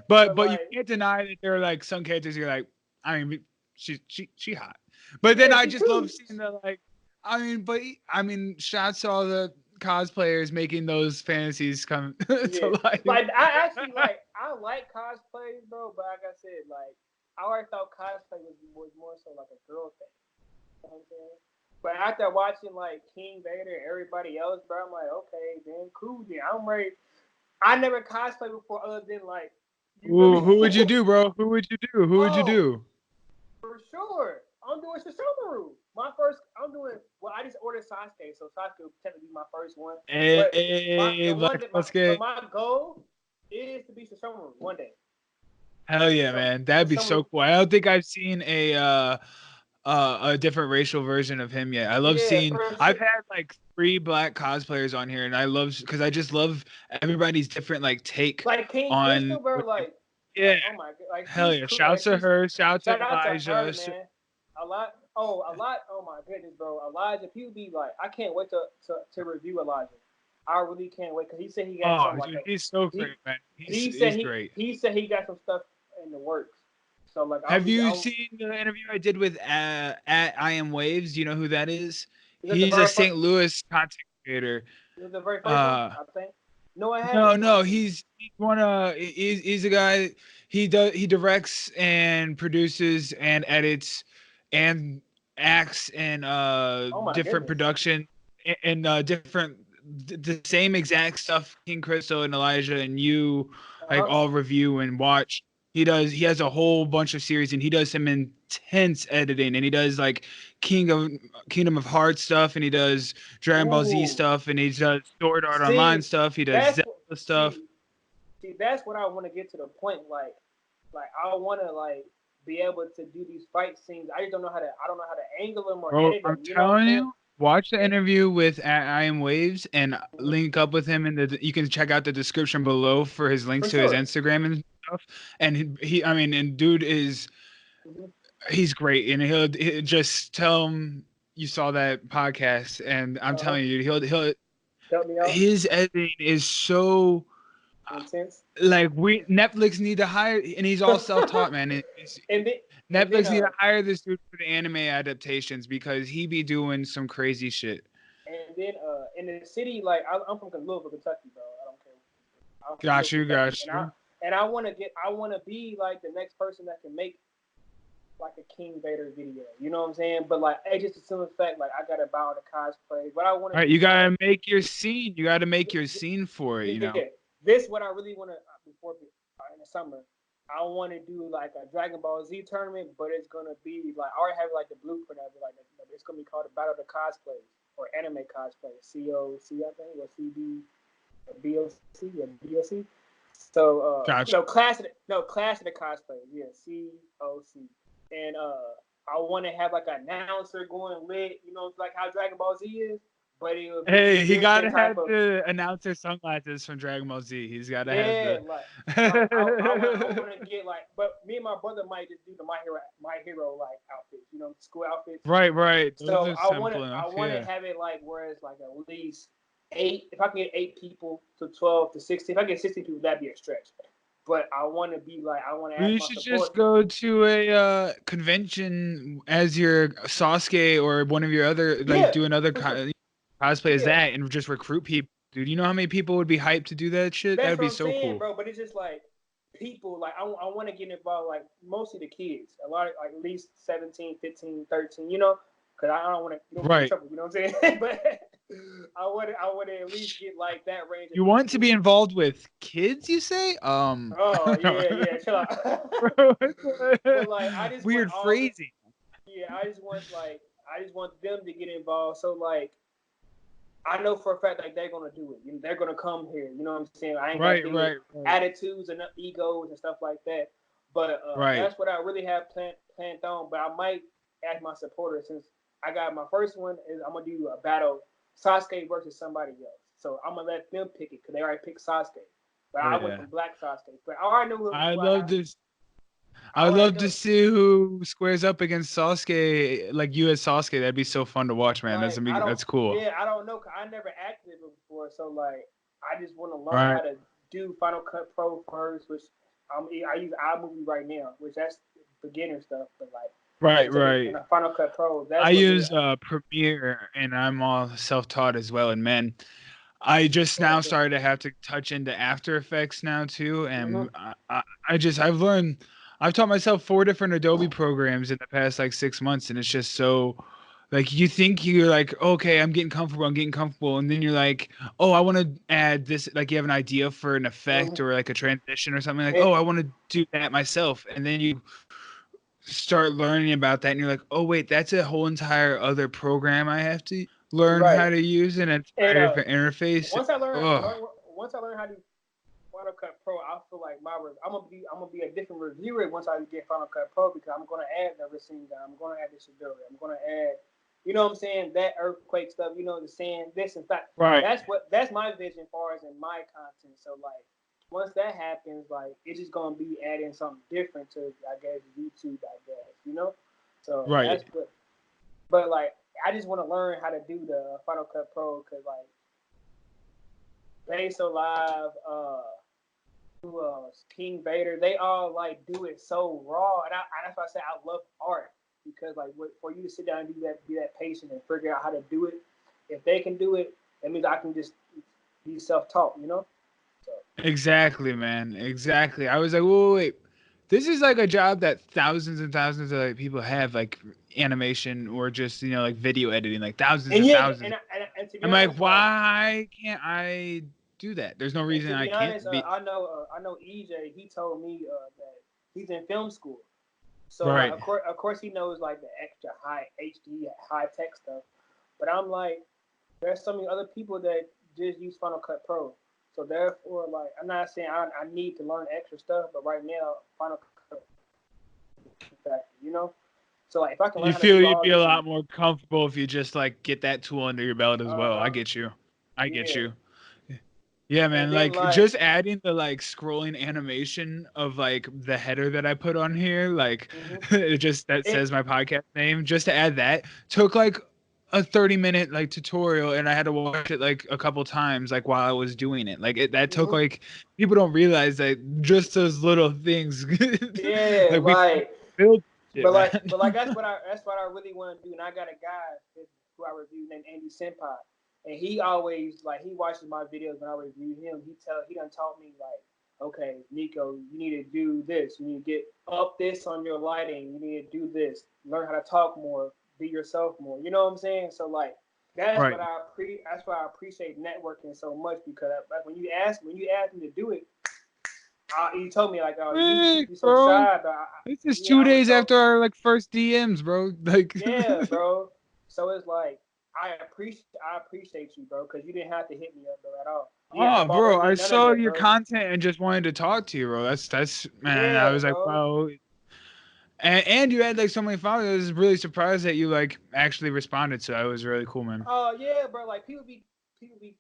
But But you like, can't deny that there are like some characters you're like, I mean, she hot. But then I just love seeing the like. I mean, shouts to all the cosplayers making those fantasies come to life. Like I like cosplays, bro. But like I said, like I always thought cosplay was more so like a girl thing. You know what I'm saying? But after watching like King Vader and everybody else, bro, I'm like, okay, then cool, then I'm ready. I never cosplayed before, other than like. Ooh, who would you do, bro? Who would you do? Who would you do? For sure, I'm doing Sesshomaru. I'm doing. Well, I just ordered Sasuke, so Sasuke will technically be my first one. But my goal is to be Sesshomaru one day. Hell yeah, man! That'd be so cool. I don't think I've seen a different racial version of him yet. I love seeing. I've had like 3 black cosplayers on here, and I love because I just love everybody's different like take like King on. Crystal, bro. Like, yeah, oh my god, like hell yeah! Cool. Shouts to her. Shout out Elijah. to her, man. A lot. Oh my goodness, bro. Elijah, people be like, I can't wait to review Elijah. I really can't wait because he said he got some like. He's so great, man. He's great. He said he got some stuff in the works. So like, have you seen the interview I did with at I Am Waves? Do you know who that is? He's a St. Louis content creator. It was the very first one, I think. No, I haven't. No, he's a guy. He directs and produces and edits and acts in Oh my different goodness. production and different the same exact stuff King Crystal and Elijah and you like all review and watch. He has a whole bunch of series and he does some intense editing and he does like Kingdom of Hearts stuff and he does Dragon Ball Z stuff and he does Sword Art Online stuff. He does Zelda stuff. See, that's what I want to get to the point. Like I want to like be able to do these fight scenes. I just don't know how to. I don't know how to angle them or edit them. I'm telling you, watch the interview with I Am Waves and link up with him. And you can check out the description below for his links to his Instagram and stuff. And I mean, and dude is he's great. And he'll just tell him you saw that podcast. And I'm telling you, he'll help me out. His editing is so intense. Like Netflix need to hire, and he's all self-taught, man. Netflix need to hire this dude for the anime adaptations because he be doing some crazy shit. And then in the city, like I'm from Louisville, Kentucky, bro. I don't care. Got you. And I want to be like the next person that can make like a King Vader video. You know what I'm saying? But like, it's just a simple fact. Like, I gotta buy all the cosplay. But I want to. All right, you gotta make your scene. You gotta make your scene for it. You know. This what I really want to before in the summer. I want to do like a Dragon Ball Z tournament, but it's gonna be like I already have like the blueprint of it. Like it's gonna be called the Battle of the Cosplays or Anime Cosplay, COC I think, or CB, or BOC, or BOC. So gotcha. Class of the Cosplays, yeah, COC. And I want to have like an announcer going lit, you know, like how Dragon Ball Z is. But he gotta have the announcer sunglasses from Dragon Ball Z. He's gotta have the. I want to get like, but me and my brother might just do the My Hero like outfits, you know, school outfits. Right. So I want to have it like where it's like at least 8. If I can get 8 people to 12 to 16, if I get 16 people, that'd be a stretch. But I want to be like, I want to. You should just go to a convention as your Sasuke or one of your other do another cosplay as that and just recruit people. Dude, you know how many people would be hyped to do that shit? That'd be so cool, bro. But it's just like people like I want to get involved, like mostly the kids. A lot of like at least 17, 15, 13. You know, because I don't want to get in trouble. You know what I'm saying? But I want to at least get like that range. You want to be involved with kids, you say? Oh yeah, chill out. But like, I just weird phrasing. I just want them to get involved. So like, I know for a fact like they're gonna do it. You know, they're gonna come here. You know what I'm saying? I ain't got attitudes and egos and stuff like that. But that's what I really have planned on. But I might ask my supporters, since I got my first one is I'm gonna do a battle Sasuke versus somebody else. So I'm gonna let them pick it because they already picked Sasuke. But I went from Black Sasuke. But I already know who. I would love to see who squares up against Sasuke, like you as Sasuke. That'd be so fun to watch, man. Like, That's cool. Yeah, I don't know. Cause I never acted before, so like I just want to learn how to do Final Cut Pro first, which I use iMovie right now, which that's beginner stuff. But like right. Final Cut Pro. I use Premiere, and I'm all self-taught as well. And man, I just now started to have to touch into After Effects now too, and I've taught myself 4 different Adobe programs in the past like 6 months, and it's just so like you think you're like, okay, I'm getting comfortable, and then you're like, oh, I want to add this, like you have an idea for an effect or like a transition or something, like, oh, I want to do that myself, and then you start learning about that, and you're like, oh wait, that's a whole entire other program I have to learn how to use an entire different interface. Once I learn how to do Final Cut Pro, I feel like I'm gonna be a different reviewer once I get Final Cut Pro, because I'm gonna add the Rasengan, I'm gonna add the Shidori, I'm gonna add, you know what I'm saying, that earthquake stuff, you know, the sand, this and that. Right. That's my vision as far as in my content. So like once that happens, like it's just gonna be adding something different to, I guess, YouTube, you know. So that's good. But like I just want to learn how to do the Final Cut Pro, because like Base Alive, King Vader, they all like do it so raw, and that's why I say I love art, because like for you to sit down and be that patient and figure out how to do it, if they can do it, that means I can just be self-taught, you know. So. Exactly, man. Exactly. I was like, wait. This is like a job that thousands and thousands of like, people have, like animation or just like video editing, like thousands And and yeah, thousands. and to be I'm like, honest, like, why can't I do that? There's no and reason to I be can't honest, be. I know EJ. He told me that he's in film school, so like, Right. of course, he knows like the extra high HD, high tech stuff. But I'm like, there's so many other people that just use Final Cut Pro. So therefore, like, I'm not saying I need to learn extra stuff, but right now, Final Cut, you know. So like, if I can learn You how to feel do you'd all be a this, lot more comfortable if you just like get that tool under your belt as well. I huh, get you. I get yeah, you. Yeah, and man. then Like like, just adding the like scrolling animation of like the header that I put on here, like mm-hmm. it just that says my podcast name. Just to add that took like a 30-minute like tutorial, and I had to watch it like a couple times like while I was doing it. Like that took Mm-hmm. like people don't realize that just those little things. Yeah, Like we like, build shit, man. but like that's what I really want to do. And I got a guy who I review named Andy Senpai, and he always like he watches my videos when I review him. He done taught me like, okay, Nico, you need to do this. You need to get up this on your lighting. You need to do this. Learn how to talk more. Be yourself more. You know what I'm saying? So like. Right. That's why I appreciate networking so much because like when you ask me to do it, he told me like, oh, you Rick, be so bro. shy, but This is yeah, I two was days so after our like first DMs, bro. Like, yeah, bro. So it's like I appreciate you, bro, because you didn't have to hit me up though at all. You didn't have to oh, bother bro, me, I none of saw that, your bro. content and just wanted to talk to you, bro. That's man. I Yeah, was like, bro. wow. And you had like so many followers. I was really surprised that you like actually responded. So it was really cool, man. Oh yeah, bro. Like people be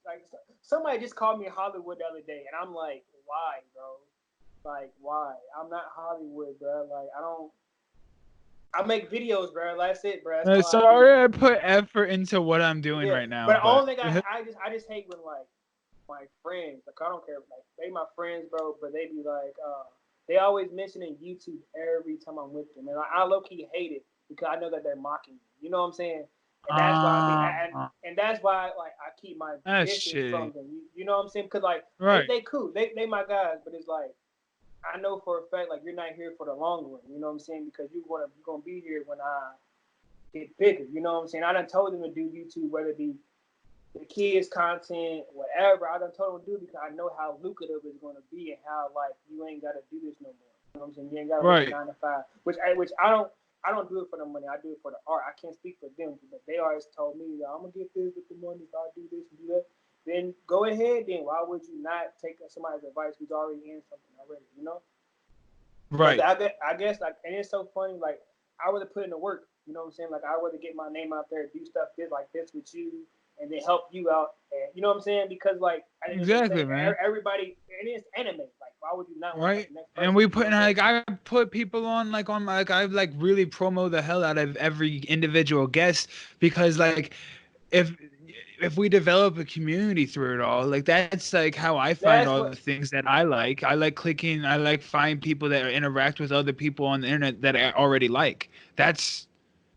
like, somebody just called me Hollywood the other day, and I'm like, why, bro? Like, why? I'm not Hollywood, bro. Like, I don't. I make videos, bro. That's it, bro. That's all I do. Sorry, I put effort into what I'm doing Yeah, right now, but the but only thing I just hate when like my friends, like I don't care, like they my friends, bro, but they be like, they always mentioning YouTube every time I'm with them, and I low key hate it because I know that they're mocking me. You know what I'm saying? And that's why I be, and that's why like I keep my that's distance from shitty. them. You know what I'm saying? Because like Right. they cool, they my guys, but it's like I know for a fact like you're not here for the long run. You know what I'm saying? Because you're gonna be here when I get bigger. You know what I'm saying? I done told them to do YouTube, whether it be the kids content, whatever. I done told them to do because I know how lucrative it's gonna be and how like you ain't gotta do this no more. You know what I'm saying? You ain't gotta work a Right. 9 to 5, which I don't do it for the money. I do it for the art. I can't speak for them, but they always told me, I'm gonna get this with the money if I do this and do that. Then go ahead. Then why would you not take somebody's advice who's already in something already? You know. But Right. I guess like, and it's so funny. Like I would have put in the work. You know what I'm saying? Like I would have get my name out there, do stuff like this with you, and then help you out. And you know what I'm saying? Because like at the end of the Exactly, day, man. everybody, it is anime. Like why would you not want Right. the next And person? we You put know what I'm like I put people on like I like really promo the hell out of every individual guest because like if if we develop a community through it all, like that's like how I find That's all what. the things that I like. I like clicking. I like find people that interact with other people on the internet that I already like. That's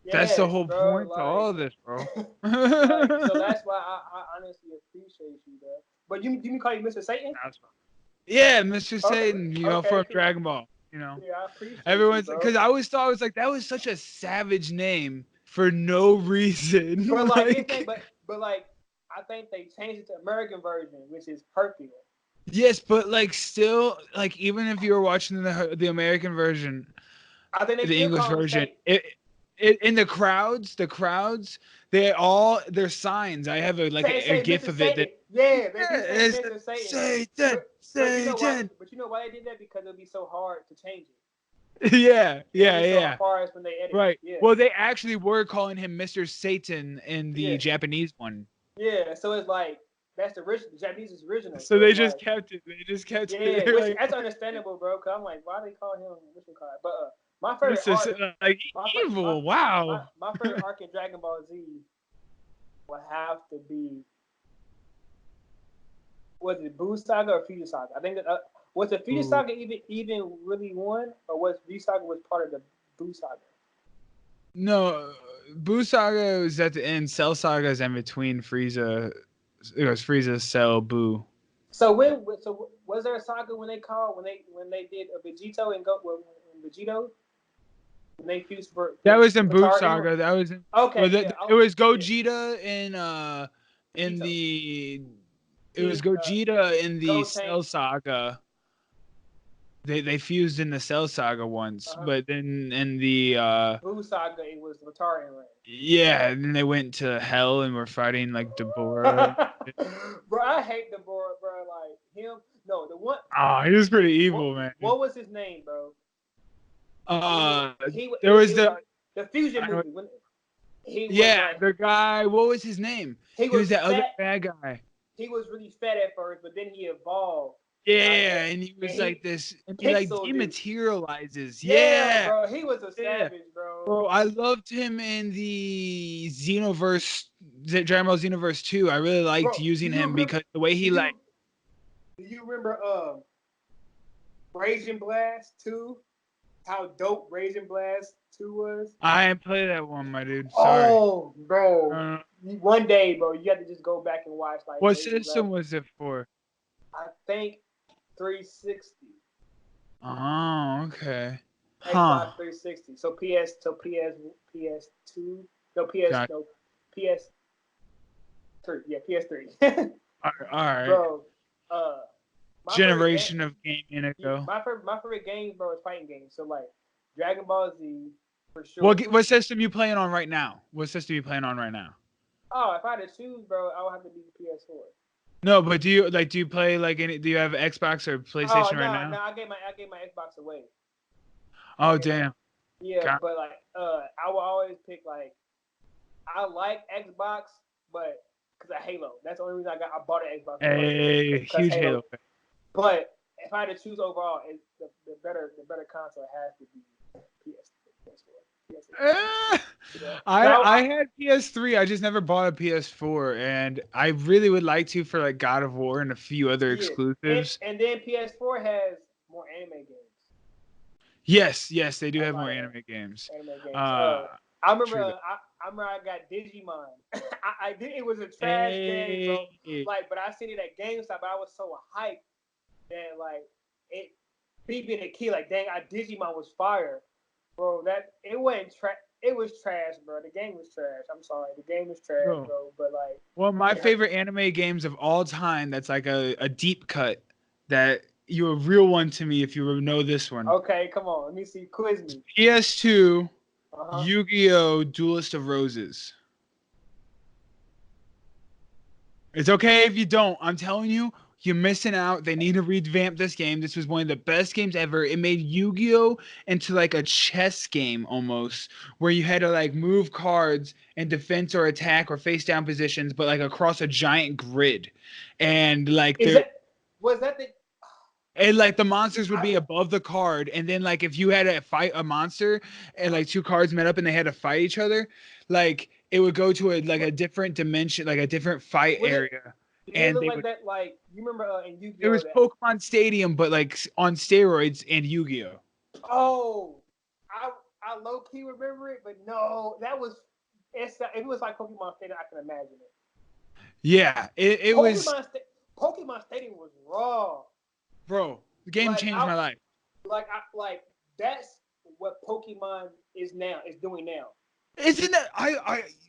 the Yes, whole bro. point to all of this, bro. Like so that's why I honestly appreciate you, bro. But you can call you Mr. Satan? Yeah, Mr. Okay, Satan, okay, from cool. Dragon Ball, Yeah, I appreciate you, Everyone's bro. because I always thought it was like that was such a savage name for no But reason. like his name, Like but like I think they changed it to American version, which is Hercule. yes, but like still like even if you were watching the American version, I think they the still English call him version, Satan. it in the crowds, their signs. I have a Say gif Mr. of it that Satan. Yeah, they yeah, do say it's Mr. Satan. Satan, But you know why? Satan. But you know why they did that? Because it'd be so hard to change it. Yeah, It'd yeah, be so yeah. hard when they edit. Right. Yeah, Well, they actually were calling him Mr. Satan in the yeah, Japanese one. yeah. So it's like that's the original. The Japanese is original. So So they it's just like kept it. They just kept it. yeah, They're which like, that's understandable, bro. Cause I'm like, why they call him? What's it called? But my favorite Mr. arc, Like my evil. Wow. my favorite arc in Dragon Ball Z would have to be, was it Buu Saga or Future Saga? I think that was the Future Ooh. Saga even really one, or was Future Saga was part of the Buu Saga? No, Buu Saga was at the end. Cell Saga is in between Frieza Frieza, Cell, Boo. So was there a saga when they did a Vegito and Vegito? When they fused for that was in Boo Avatar Saga. That was in, okay. it was Gogeta in the it was Gogeta in the Cell Saga. They fused in the Cell Saga once, but then in the Boo Saga it was Avatar and yeah, and then they went to hell and were fighting like Deborah. Bro, I hate Deborah, bro. Like him. No, the one. Oh, he was pretty evil, man. What was his name, bro? There was the fusion movie. When the guy. What was his name? He was that other bad guy. He was really fat at first, but then he evolved. Yeah, and he was like this, and he like dematerializes. Yeah, bro, he was a savage, bro. Bro, I loved him in the Xenoverse, Dragon Ball Xenoverse 2. I really liked using him because the way he Do you remember Raging Blast 2? How dope Raging Blast 2 was? I didn't play that one, my dude. Sorry. Oh, bro. One day, bro, you have to just go back and watch. Like, what system was it for? I think 360. Oh, okay. Xbox 360. So PS2. No, PS3. Yeah, PS3. All right. Bro, generation of gaming ago. My favorite games, bro, is fighting games. So like Dragon Ball Z for sure. What system you playing on right now? What system you playing on right now? Oh, if I had to choose, bro, I would have to be the PS4. No, but do you play like any? Do you have Xbox or PlayStation right now? No, I gave my Xbox away. Oh damn. Yeah, but like I will always pick like I like Xbox, but because of Halo. That's the only reason I bought an Xbox. Hey, huge Halo fan. But if I had to choose overall, the better console has to be PS4. I had PS3. I just never bought a PS4, and I really would like to for like God of War and a few other exclusives. And then PS4 has more anime games. Yes, they do have more anime games. I remember I got Digimon. It was a trash game, bro. Like, but I seen it at GameStop. But I was so hyped that like me being a kid, like dang, Digimon was fire, bro. It wasn't trash. It was trash, bro. The game was trash. I'm sorry, the game was trash, bro. But like, well, my favorite anime games of all time. That's like a deep cut. That you're a real one to me if you know this one. Okay, come on. Let me see. Quiz me. PS2, Yu-Gi-Oh! Duelist of Roses. It's okay if you don't. I'm telling you, you're missing out. They need to revamp this game. This was one of the best games ever. It made Yu-Gi-Oh! Into like a chess game almost, where you had to like move cards in defense or attack or face down positions, but like across a giant grid. And like and like the monsters would be above the card, and then like if you had to fight a monster and like two cards met up and they had to fight each other, like it would go to a different dimension, like a different fight area. And they would, that, like you remember in Yu-Gi-Oh! It was Pokemon Stadium, but like on steroids and Yu-Gi-Oh! Oh, I low key remember it, but no, it was like Pokemon Stadium. I can imagine it. Yeah, it was. Pokemon Stadium was raw. Bro, the game changed my life. Like that's what Pokemon is doing now. Isn't that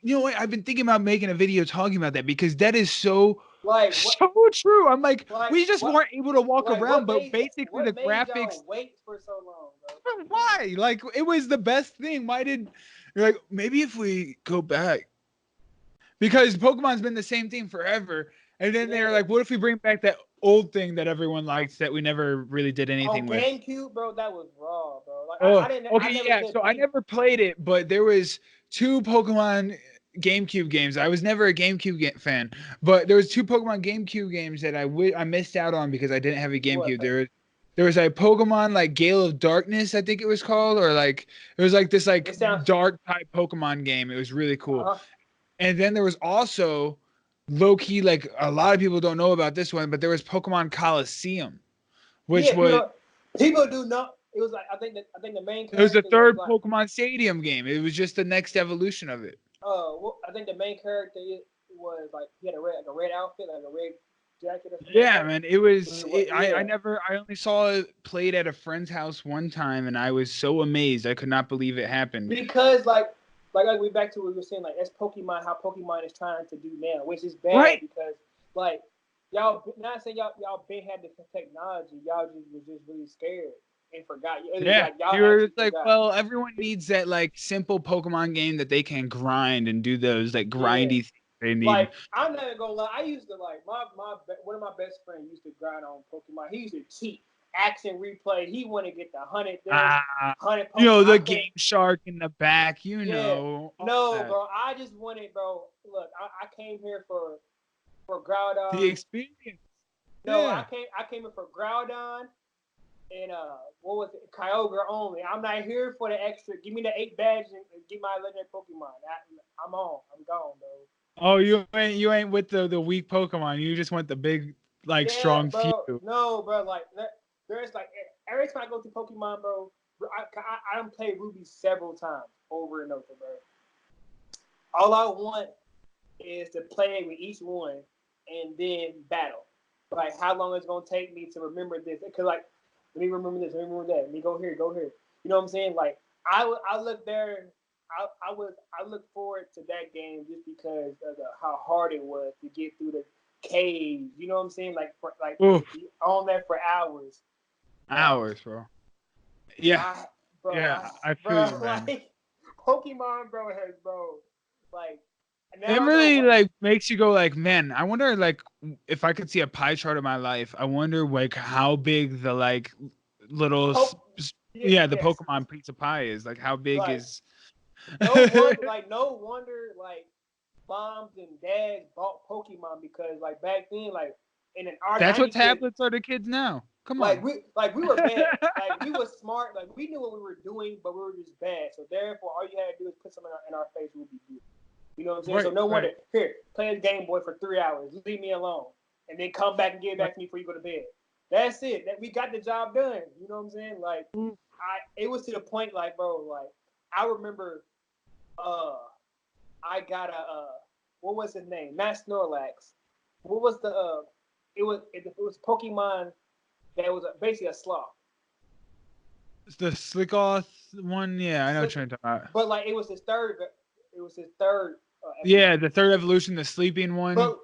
you know what? I've been thinking about making a video talking about that because that is so true. I'm like we just weren't able to walk around, but basically the graphics. Wait for so long, bro. Why? Like it was the best thing. Why did you're like maybe if we go back because Pokemon's been the same thing forever, and then they're like, what if we bring back that old thing that everyone likes that we never really did anything with? GameCube, bro, that was raw, bro. Like, I never played it, but there was 2 Pokemon GameCube games. I was never a GameCube fan, but there was 2 Pokemon GameCube games that I missed out on because I didn't have a GameCube. There was a Pokemon like Gale of Darkness, I think it was called, or like it was like this like dark type Pokemon game. It was really cool. And then there was also low key, like a lot of people don't know about this one, but there was Pokemon Coliseum, which people do know. It was like I think the main character. It was the third Pokemon Stadium game. It was just the next evolution of it. Well, I think the main character was like he had a red outfit, like a red jacket or something. Yeah, like man. It was. I only saw it played at a friend's house one time, and I was so amazed. I could not believe it happened. Because like we back to what we were saying, like that's Pokemon. How Pokemon is trying to do now, which is bad right. because like y'all not saying y'all been had the technology. Y'all just was just really scared and forgot. Yeah, like, y'all you were like, forgot. well, everyone needs that like simple Pokemon game that they can grind and do those like grindy things they need. Like I'm not even gonna lie, I used to like my one of my best friends used to grind on Pokemon. He used to cheat, action replay. He wanted to get the 100 100 Pokemon. You know, the Game Shark in the back. You know. No, bro. I just wanted, bro. Look, I came here for Groudon. The experience. No, yeah. I came in for Groudon and what was it? Kyogre only. I'm not here for the extra. Give me the 8 badges and get my legendary Pokemon. I'm on. I'm gone, bro. Oh, you ain't with the weak Pokemon. You just want the big, like, strong bro. few. No, bro. Like there's like every time I go to Pokemon, bro, I done played Ruby several times over and over, bro. All I want is to play with each one and then battle. Like how long it's gonna take me to remember this? Because like, let me remember this, let me remember that. Let me go here, go here. You know what I'm saying? Like I look there. I look forward to that game just because of how hard it was to get through the cave. You know what I'm saying? Like on that for hours. Hours, bro. Yeah. I feel you, man. Like, Pokemon, bro, like. It really like makes you go like, man, I wonder like if I could see a pie chart of my life. I wonder like how big the like little the Pokemon pizza pie is. Like how big is no wonder like moms and dads bought Pokemon because like back then like in an art. That's what tablets are to kids now. Come on. We were bad. Like we were smart. Like we knew what we were doing, but we were just bad. So therefore, all you had to do is put something in our face, we'll be good. You know what I'm saying? So no wonder. Here, play this Game Boy for 3 hours. Leave me alone, and then come back and give it back to me before you go to bed. That's it. That we got the job done. You know what I'm saying? Like it was to the point, like bro, like I remember, I got a what was his name? Not Snorlax. What was the it was Pokemon that was basically a sloth. The Slickoth one, yeah, I know what you're talking about. But like it was his third. Yeah, the third evolution, the sleeping one. But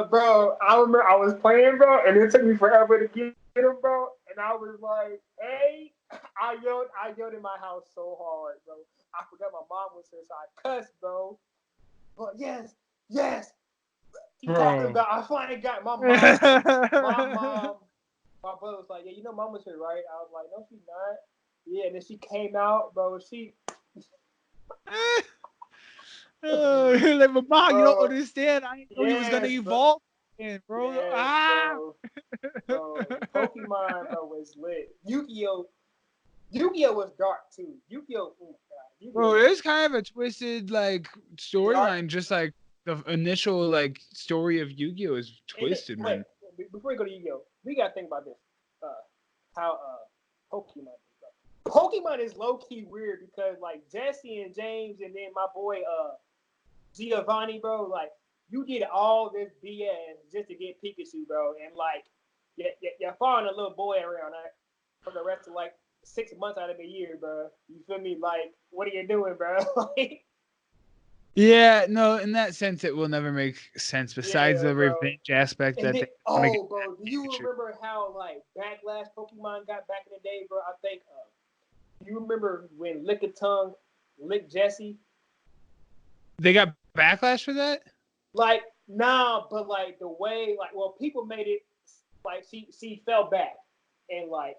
bro, I remember I was playing, bro, and it took me forever to get him, bro. And I was like, "Hey!" I yelled in my house so hard, bro. I forgot my mom was here, so I cussed, bro. But yes. You talking about? I finally got my mom. My brother was like, "Yeah, you know, mom was here, right?" I was like, "No, she's not." Yeah, and then she came out, bro. She. Like, but mom, you don't understand. I didn't know he was gonna evolve, bro. Bro, Pokemon, bro, was lit. Yu-Gi-Oh was dark too. Yu-Gi-Oh, bro, there's kind of a twisted like storyline, just like the initial like story of Yu-Gi-Oh is twisted, man. Wait, before we go to Yu-Gi-Oh, we gotta think about this. How Pokemon is low key weird because like Jesse and James and then my boy Giovanni, bro, like you did all this BS just to get Pikachu, bro, and like you're following a little boy around for the rest of like 6 months out of the year, bro. You feel me? Like, what are you doing, bro? Like, yeah, no, in that sense, it will never make sense. Besides the revenge aspect and that then, they bro, do you remember how like backlash Pokemon got back in the day, bro? I think. You remember when Lickitung licked Jesse? They got backlash for that? Like, nah, but like the way, like, well, people made it like she fell back and like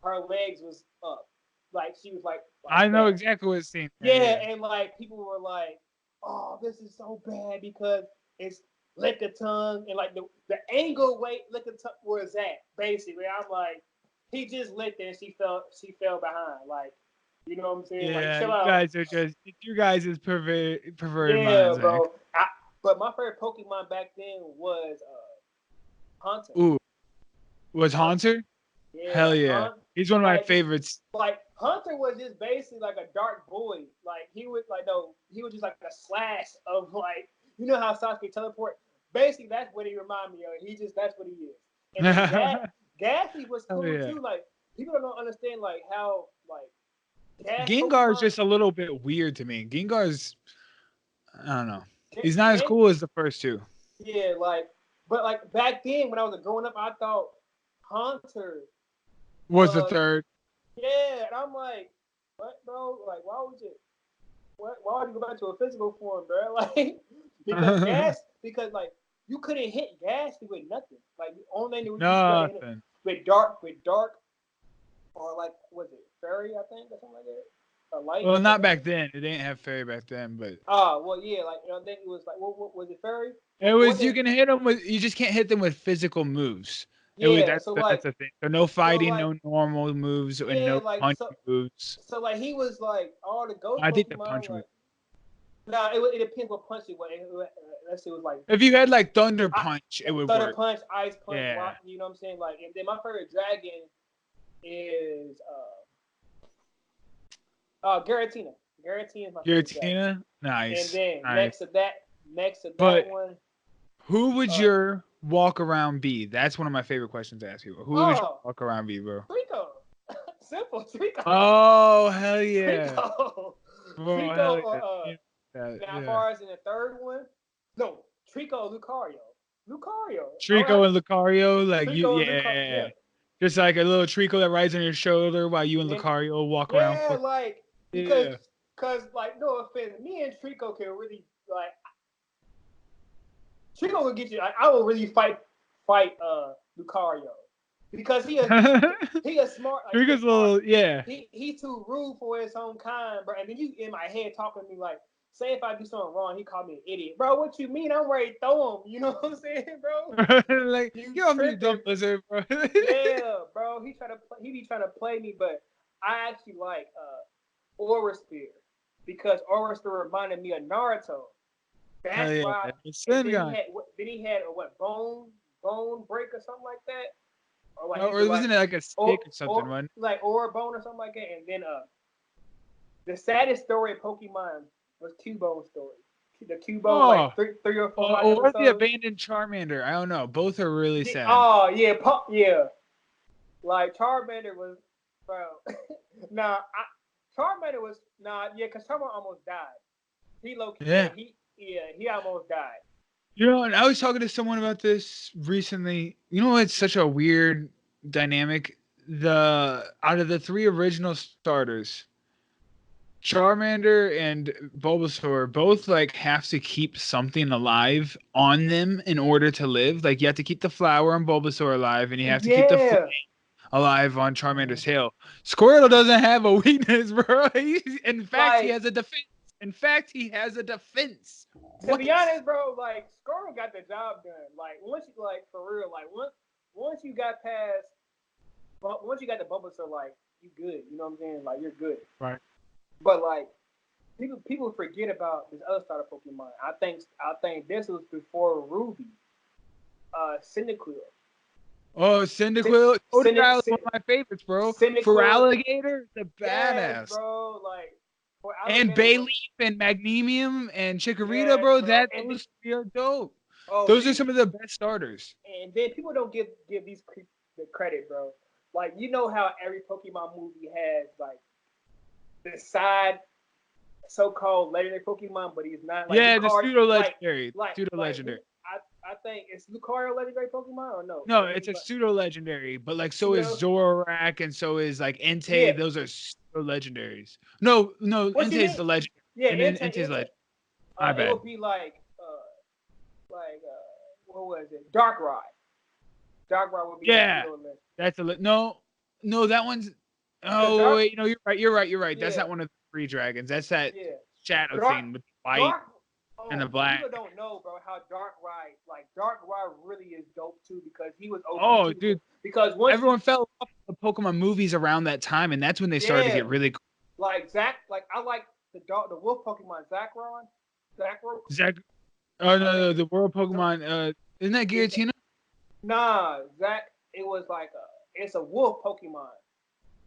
her legs was up, like she was like I know exactly what it's saying. Yeah, and like people were like, "Oh, this is so bad because it's Lickitung," and like the angle way Lickitung was at. Basically, I'm like. He just licked it and she fell behind. Like, you know what I'm saying? Yeah, like, chill out. Guys are just, you guys is perverted minds. Bro. But my favorite Pokemon back then was Haunter. Ooh. Was Haunter? Yeah. Hell yeah. He's one of my favorites. Like, Haunter was just basically like a dark boy. Like, he was just like a slash of like, you know how Sasuke teleport? Basically, that's what he remind me of. That's what he is. And then Ghastly was cool too. Like people don't understand like how like Gengar's just a little bit weird to me. Gengar's, I don't know. He's not as cool as the first two. Yeah, but like back then when I was growing up, I thought Hunter was the third. Yeah, and I'm like, what, bro? Like, why would you go back to a physical form, bro? Like, because like you couldn't hit Ghastly with nothing. Like the only thing that you could with dark, or like was it Fairy? I think or something like that. Light. Well, not back then. It didn't have Fairy back then, but. Oh well, yeah. Like I think it was like what was it Fairy? It was you can hit them with. You just can't hit them with physical moves. Yeah, that's the thing. So no fighting, no normal moves, and no punch moves. So like he was like all the ghost. I think the punch move. Nah, it depends what punch it was. Let's say it was like. If you had like Thunder Punch, it would work. Thunder Punch, Ice Punch, rock, you know what I'm saying? Like, and then my favorite dragon is Giratina. Giratina is my favorite dragon. Nice. And then next to that one. Who would your walk around be? That's one of my favorite questions to ask people. Who would your walk around be, bro? Trico. Simple, Trico. Oh, hell yeah. Trico. Trico or as far as in the third one, no, Trico or Lucario. Trico and Lucario, like yeah. Just like a little Trico that rides on your shoulder while you and Lucario walk around. Yeah, like because like no offense, me and Trico can really like. Trico will get you. I will really fight Lucario because he a smart. Like, Trico's a little He's too rude for his own kind, bro. And then you in my head talking to me like, say if I do something wrong, he called me an idiot, bro. What you mean? I'm ready to throw him. You know what I'm saying, bro? Like you off me, dumb lizard, bro. Yeah, bro. He be trying to play me, but I actually like Aura Spear because Aura Spear reminded me of Naruto. That's why. Then he had bone break or something like that, or like wasn't it like a stick or something, right? Like or bone or something like that. And then the saddest story of Pokemon was Cubone story. The Cubone like three or four. Or the abandoned Charmander. I don't know. Both are really sad. Oh yeah, like Charmander was, bro. Charmander was because Charmander almost died. He he almost died. You know, and I was talking to someone about this recently. You know, it's such a weird dynamic. Out of the three original starters, Charmander and Bulbasaur both like have to keep something alive on them in order to live. Like you have to keep the flower on Bulbasaur alive, and you have to keep the flame alive on Charmander's tail. Squirtle doesn't have a weakness, bro. In fact, he has a defense. To be honest, bro, like Squirtle got the job done. Like once you for real, like once you got the Bulbasaur, like you good. You know what I'm saying? Like you're good. Right. But like people forget about this other starter Pokemon. I think this was before Ruby. Cyndaquil. Oh, Cyndaquil! Totodile is one of my favorites, bro. For alligator, the badass, bro. Like and Bayleaf and Magnemium and Chikorita, bro. Those are dope. Those are some of the best starters. And then people don't give these the credit, bro. Like you know how every Pokemon movie has like the side so-called legendary Pokemon, but he's not. Like, the pseudo legendary. Pseudo legendary. I think it's Lucario legendary Pokemon or no? No, it's a pseudo legendary, but like so is Zoroark and so is like Entei. Yeah. Those are pseudo legendaries. No, Entei's the legend. Yeah, Entei's legend. My bad. It would be like what was it? Darkrai. Darkrai would be. That's no, that one's. Oh wait, no, you're right. Yeah. That's not one of the three dragons. That's that shadow thing with the white and the black. People don't know, bro, how Darkrai really is dope too because he was. Oh, dude! Because everyone fell off the Pokemon movies around that time, and that's when they started to get really cool. Like I like the wolf Pokemon Zekrom. Oh no, the world Pokemon. Isn't that Giratina? Nah, it was like it's a wolf Pokemon.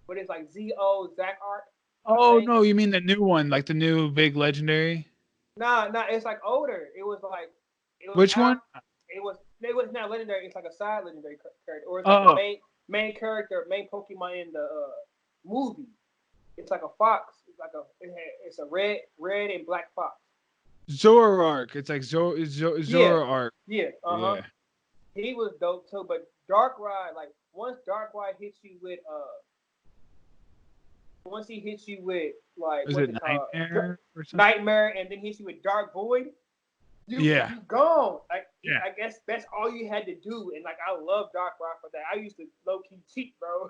But it's like Z-O, Zac Arc. Oh, no, you mean the new one, like the new big legendary? Nah, it's like older. It was like Which one? It was not legendary. It's like a side legendary character, or it's like Oh, the main character, main Pokemon in the movie. It's like a fox. It's a red and black fox. Zoroark. It's like Zoroark. Yeah. Yeah. He was dope too. But Darkrai, like once Darkrai hits you with once he hits you with like Was what's it it called? Nightmare or something? Nightmare, and then hits you with Dark Void. You gone. Like I guess that's all you had to do. And like I love Darkrai for that. I used to low key cheat, bro.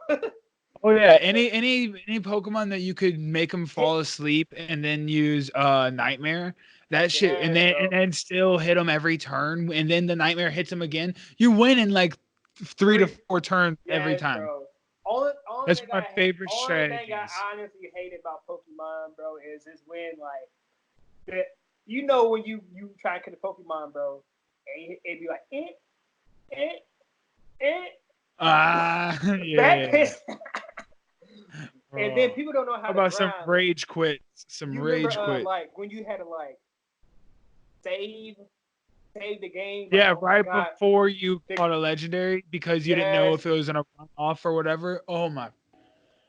Oh yeah, any Pokemon that you could make them fall asleep and then use Nightmare, that shit, and then still hit them every turn, and then the Nightmare hits them again, you win in like 3 to 4 turns every time. Bro. That's my favorite only strategies. thing I honestly hate about Pokemon, bro, is when like that. You know when you try to catch a Pokemon, bro, and it'd be like yeah. That piss. And then people don't know how to grind. Some rage quits? Some rage quits. Like when you had to like save the game. Yeah, like, right before you caught a legendary because you didn't know if it was gonna run off or whatever. Oh my!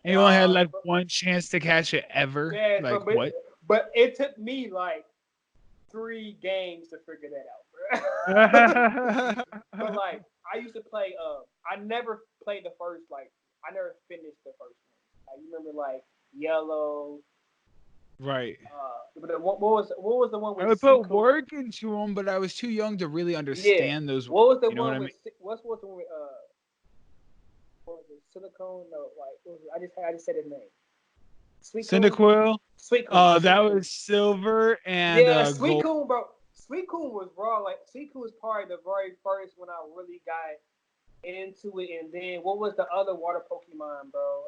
And you only had like one chance to catch it ever. Yeah, like but, what? But it took me like 3 games to figure that out, bro. But like I used to play. I never played the first. Like I never finished the first one. Like, you remember like Yellow. Right. But what was the one with? I would put work into them, but I was too young to really understand those. What was the one with? What was the one with? What was it? Silicone? No, like what was it? I just said his name. Cyndaquil. Suicune. That was silver and Suicune, bro. Suicune was raw. Like Suicune was probably the very first when I really got into it. And then what was the other water Pokemon, bro?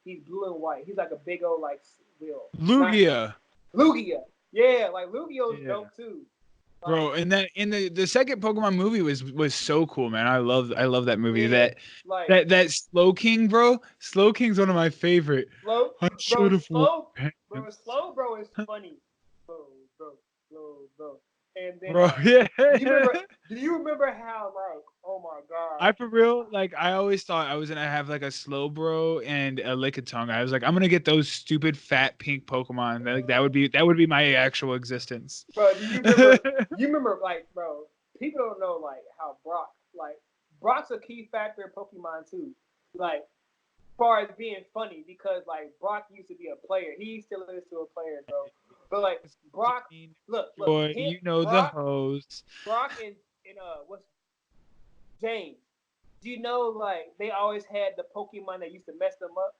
He's blue and white. He's like a big old like wheel. Lugia. Yeah, like Lugia's dope too. Like, bro, and then in the second Pokemon movie was so cool, man. I love that movie. Yeah, that Slowking, bro. Slowking's one of my favorite. Slow, bro is funny. Bro. And then, bro, yeah. Do you remember how like, oh my god? I for real, like I always thought I was gonna have like a Slowbro and a Lickitung. I was like, I'm gonna get those stupid fat pink Pokemon. Like that would be my actual existence. Bro, do you remember? You remember, like, bro? People don't know like how Brock's a key factor in Pokemon too. Like, as far as being funny, because like Brock used to be a player. He still is to a player, bro. But like Brock, look, boy, you know Brock, the hose. Brock and what's James? Do you know like they always had the Pokemon that used to mess them up?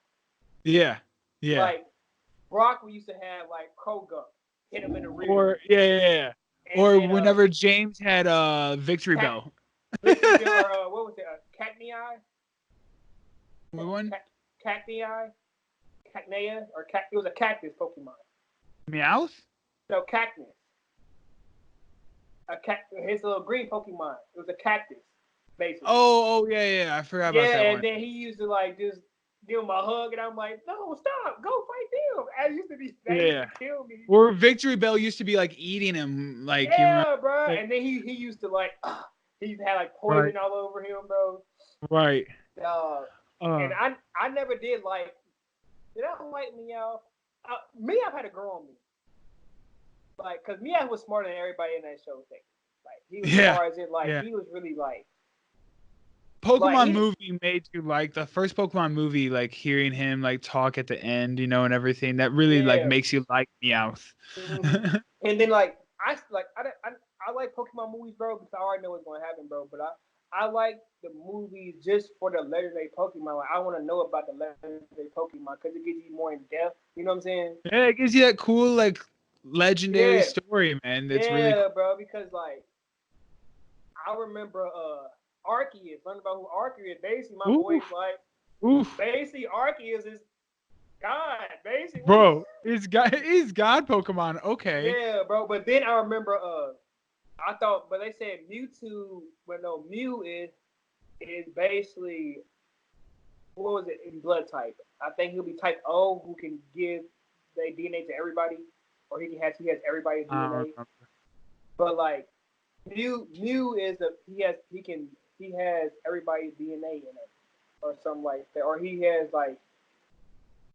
Yeah. Like Brock, we used to have like Koga hit him in the rear. Or yeah. Or then, whenever James had Victory Bell. Victory Bell, or what was it? Cacnea. What one? Cacnea, or it was a cactus Pokemon. Meowth? No, cactus. His little green Pokemon. It was a cactus, basically. Oh yeah. I forgot about that one. Yeah, and then he used to like just give him a hug, and I'm like, no, stop, go fight them. I used to be to kill me. Or Victory Bell used to be like eating him, like bro. Like, and then he used to like he had like poison all over him, bro. Right. And I never did like. Did I like Meowth? Meowth had to grow on me. Like, cause Meowth was smarter than everybody in that show thing. Like, he was smart as it. Like, he was really like. Pokemon movie made you like the first Pokemon movie, like hearing him like talk at the end, you know, and everything that really like makes you like Meowth. Mm-hmm. And then like I like Pokemon movies, bro, because I already know what's gonna happen, bro. But I like the movies just for the legendary Pokemon. Like I want to know about the legendary Pokemon because it gives you more in depth. You know what I'm saying? Yeah, it gives you that cool like legendary story, man. That's really cool. Bro. Because like I remember Arceus. Learning about who Arceus is. Basically, my boy's like, basically Arceus is God. Basically, bro, he's God Pokemon. Okay. Yeah, bro. But then I remember I thought, but they said Mewtwo. But no, Mew is basically what was it in blood type? I think he'll be type O, who can give their DNA to everybody. or he has everybody's DNA. But like Mew is he has everybody's DNA in it, or something like that, or he has like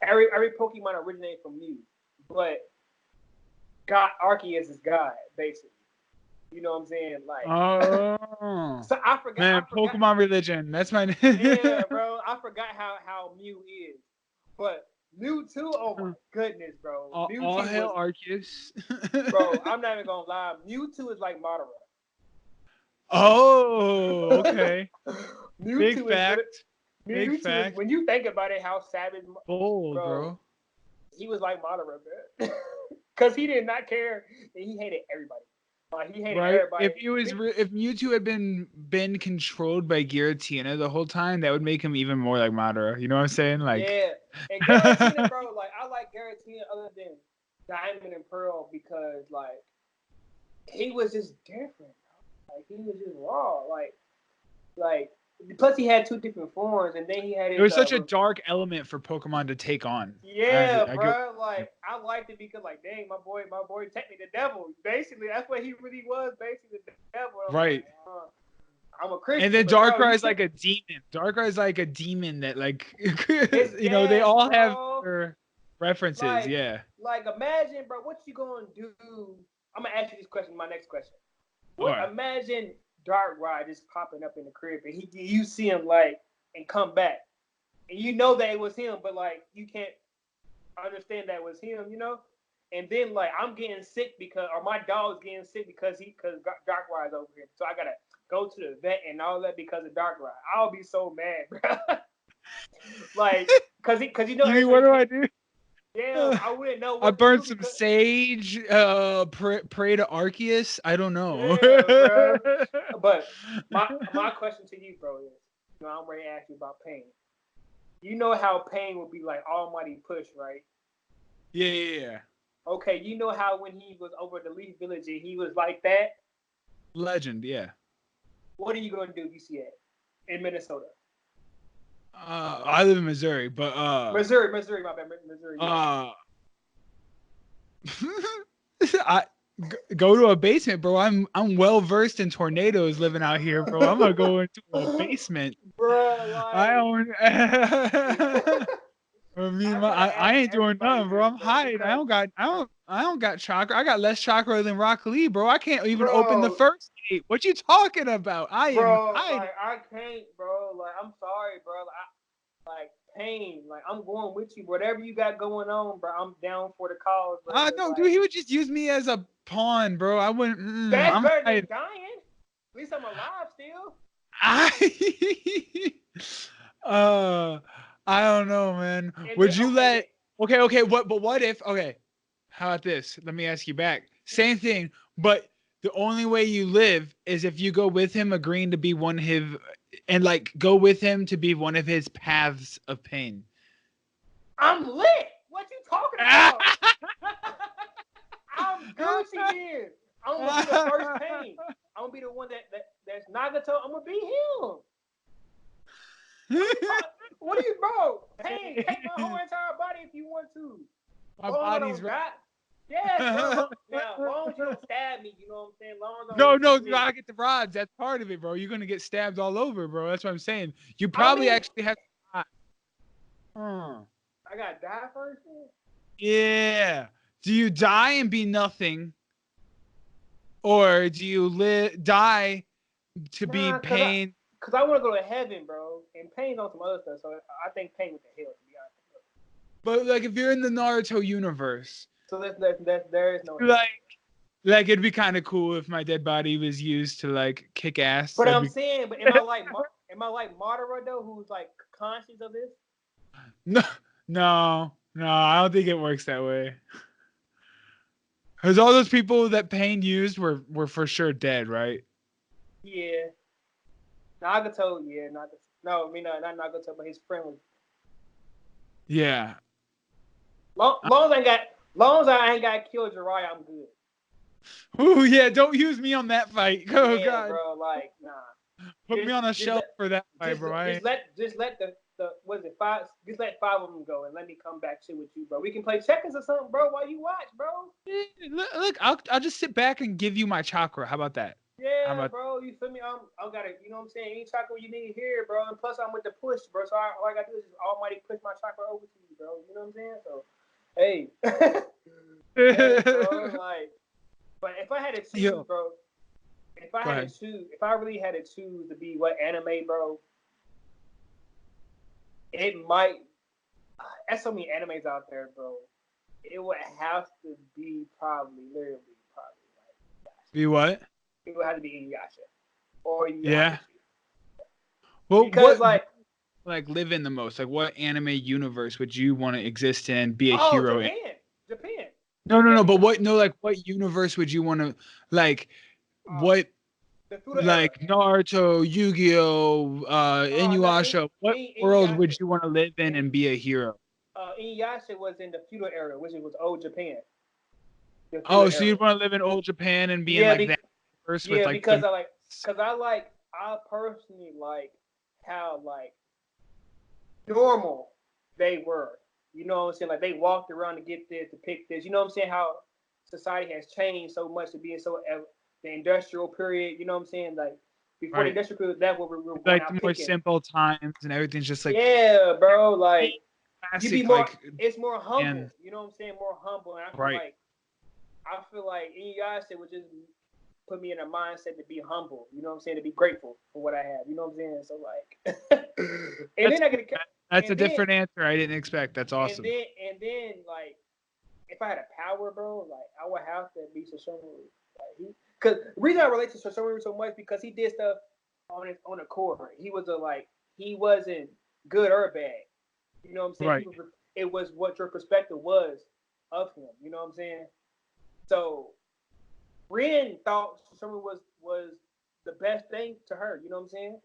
every Pokemon originated from Mew, but God Arceus is God basically. You know what I'm saying? Like, so I forgot. Man, Pokemon religion. That's my name. Yeah, bro. I forgot how Mew is, but Mewtwo. Oh my goodness, bro. All hail Arceus. Bro, I'm not even gonna lie. Mewtwo is like Madara. Oh, okay. Big fact. Big fact. When you think about it, how savage. Bold, bro. He was like Madara, bro. Because he did not care, and he hated everybody. He hated everybody. If Mewtwo had been controlled by Giratina the whole time, that would make him even more like Madara. You know what I'm saying? Like, yeah. And Giratina, bro, like I like Giratina other than Diamond and Pearl because like he was just different, bro. Like he was just raw. Like plus he had two different forms, and then he had his. It was such a dark element for Pokemon to take on. Yeah, bro. Like I liked it because, like, dang, my boy, technically the devil. Basically, that's what he really was. Basically, the devil. Right. Like, I'm a Christian. And then Darkrai's like a demon. Darkrai's like a demon that, like, they all have their references. Like, yeah. Like, imagine, bro, what you gonna do? I'm gonna ask you this question. My next question. Imagine Darkrai just popping up in the crib, and you see him like and come back, and you know that it was him, but like you can't understand that it was him, you know. And then like I'm getting sick or my dog's getting sick because Darkrai's over here, so I gotta go to the vet and all that because of Darkrai. I'll be so mad, bro. Like, cause you know. What do I do? Yeah, I wouldn't know. I burned some sage. Pray to Arceus. I don't know. Yeah, bro. But my question to you, bro, is, I'm ready to ask you about Pain. You know how Pain would be like almighty push, right? Yeah. Okay, you know how when he was over the Leaf Village, he was like that? Legend, yeah. What are you going to do if you see it in Minnesota? I live in Missouri, but Missouri, my bad, Missouri. I go to a basement, bro. I'm well versed in tornadoes living out here, bro. I'm gonna go into a basement, bro. Like, I own. I ain't doing nothing, bro. I'm hiding. I don't got chakra. I got less chakra than Rock Lee, bro. I can't even open the first gate. What you talking about? I can't, bro. Like, I'm sorry, bro. Like Pain. Like, I'm going with you. Whatever you got going on, bro, I'm down for the cause. No, dude. He would just use me as a pawn, bro. I wouldn't. That's better than dying. At least I'm alive still. I don't know, man. Would you let? Okay. What if? Okay, how about this? Let me ask you back. Same thing, but the only way you live is if you go with him, agreeing to be one of his, and like go with him to be one of his paths of pain. I'm lit. What you talking about? I'm Gucci here. I'm gonna be the first Pain. I'm gonna be the one that's Nagato. I'm gonna be him. What are you, bro? Pain, take my whole entire body if you want to. My body's right. Yeah, bro. Now, long as you don't stab me, you know what I'm saying? No, I get the rods. That's part of it, bro. You're gonna get stabbed all over, bro. That's what I'm saying. You probably actually have to die. I gotta die first? Yeah. Do you die and be nothing? Or do you die to be Pain? Because I want to go to heaven, bro. And Pain's on some other stuff, so I think Pain with the hell, to be honest. But like, if you're in the Naruto universe, so there is no like it'd be kind of cool if my dead body was used to like kick ass. But am I like Madara though, who's like conscious of this? No, I don't think it works that way. Because all those people that Pain used were for sure dead, right? Yeah. Nagato, yeah, Nagato. No, I mean not Nagato, but his friend was. Yeah. Long as I ain't got killed Jiraiya, I'm good. Ooh, yeah, don't use me on that fight. Oh God, bro, like nah. Put me on a shelf for that fight, bro. Just let the what is it, 5? Just let 5 of them go and let me come back with you, bro. We can play checkers or something, bro, while you watch, bro. Look, I'll just sit back and give you my chakra. How about that? Yeah, bro, you feel me? I gotta, you know what I'm saying? Any chakra you need here, bro. And plus, I'm with the push, bro. So all I gotta do is just almighty push my chakra over to you, bro. You know what I'm saying? So, hey, hey, bro, like, but if I had to choose, bro, if I really had to choose to be what anime, bro, it might. There's so many animes out there, bro. It would have to be literally like. Be what? It would have to be Inuyasha or Inuyasha. Yeah. Well, because like live in the most? Like, what anime universe would you want to exist in? Be a hero in? Japan. No. But what? No, like, what universe would you want to like? What? Like era. Naruto, Yu-Gi-Oh, Inuyasha. What world would you want to live in and be a hero? Inuyasha was in the feudal era, which was old Japan. Oh, so you'd want to live in old Japan and be in like that universe with like because I personally like how like normal they were. You know what I'm saying? Like they walked around to get this, to pick this. You know what I'm saying? How society has changed so much to being so the industrial period. You know what I'm saying? Like before the industrial period, that's what we were like the more simple times and everything's just like bro. Like classic, you be more. It's more humble. You know what I'm saying? More humble. And I feel like Inuyasha would just put me in a mindset to be humble. You know what I'm saying? To be grateful for what I have. You know what I'm saying? So like, that's a different answer I didn't expect. That's awesome. And then like, if I had a power, bro, like I would have to be Sesshomaru. Like because the reason I relate to Sesshomaru so much because he did stuff on his own accord. He wasn't good or bad. You know what I'm saying? Right. It was what your perspective was of him. You know what I'm saying? So Rin thought Sesshomaru was the best thing to her. You know what I'm saying?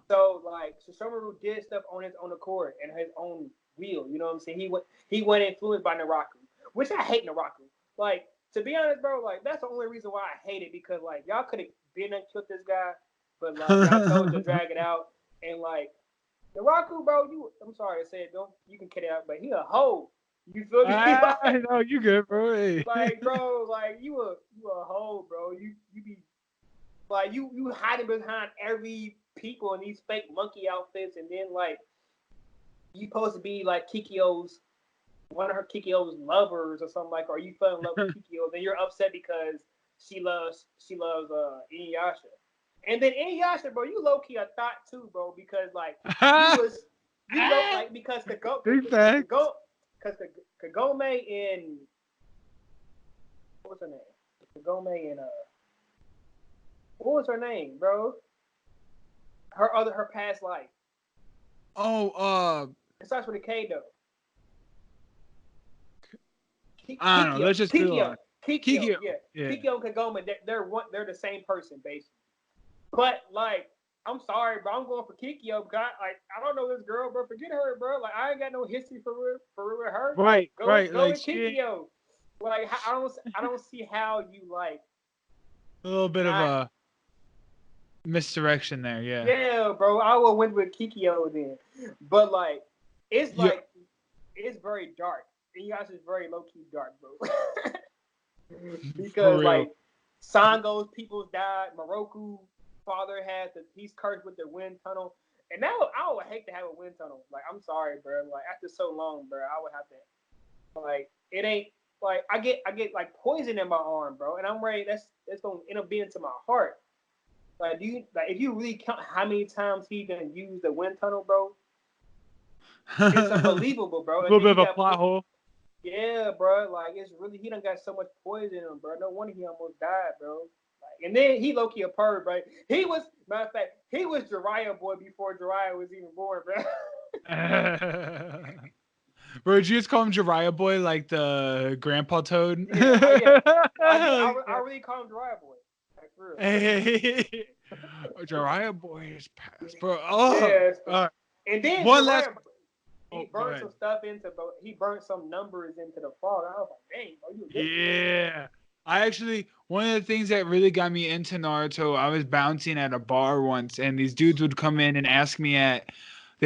So like Sesshomaru did stuff on his own accord and his own will. You know what I'm saying? He went influenced by Naraku, which I hate Naraku. Like to be honest, bro, like that's the only reason why I hate it because like y'all could have been and killed this guy, but like y'all chose to drag it out and like Naraku, bro, I'm sorry to say it, you can cut it out, but he a hoe. You feel me? I know you good, bro. Hey. Like, bro, like you a hoe, bro. You be like you hiding behind every people in these fake monkey outfits, and then like you supposed to be like one of Kikyo's lovers or something like, or you fell in love with Kikyo, then you're upset because she loves Inuyasha. And then Inuyasha, bro, you low key a thought too, bro, because like because Kagome in what's her name? Kagome in what was her name, bro? Her past life. It starts with a K though. I don't know. Let's just Kikyo. Yeah. Kikyo and Kagome, they're the same person basically. But like, I'm sorry, bro. I'm going for Kikyo. God, like, I don't know this girl, bro. Forget her, bro. Like, I ain't got no history for real with her. Right. Go like with Kikyo. Like, I don't see how you like. A little bit of a misdirection there, yeah. Yeah, bro. I would went with Kikyo then, but like, it's very dark. Inuyasha is very low key dark, bro. Because like, Sango's people died. Moroku father he's cursed with the wind tunnel, and now I would hate to have a wind tunnel. Like, I'm sorry, bro. Like after so long, bro, I would have to. Like, it ain't like I get like poison in my arm, bro, and I'm ready. That's gonna end up being to my heart. Like, if you really count how many times he done used the wind tunnel, bro, it's unbelievable, bro. A little bit of a plot hole. Yeah, bro. Like, it's really he done got so much poison in him, bro. No wonder he almost died, bro. And then he low-key a perv, bro. Matter of fact, he was Jiraiya boy before Jiraiya was even born, bro. Bro, did you just call him Jiraiya boy like the grandpa toad? Yeah. I really call him Jiraiya boy. Like, for real. Hey. Jiraiya boy is past, bro. Oh. Yeah. And then he burned some stuff he burnt some numbers into the fog. I was like, dang, bro, yeah. One of the things that really got me into Naruto, I was bouncing at a bar once, and these dudes would come in and ask me they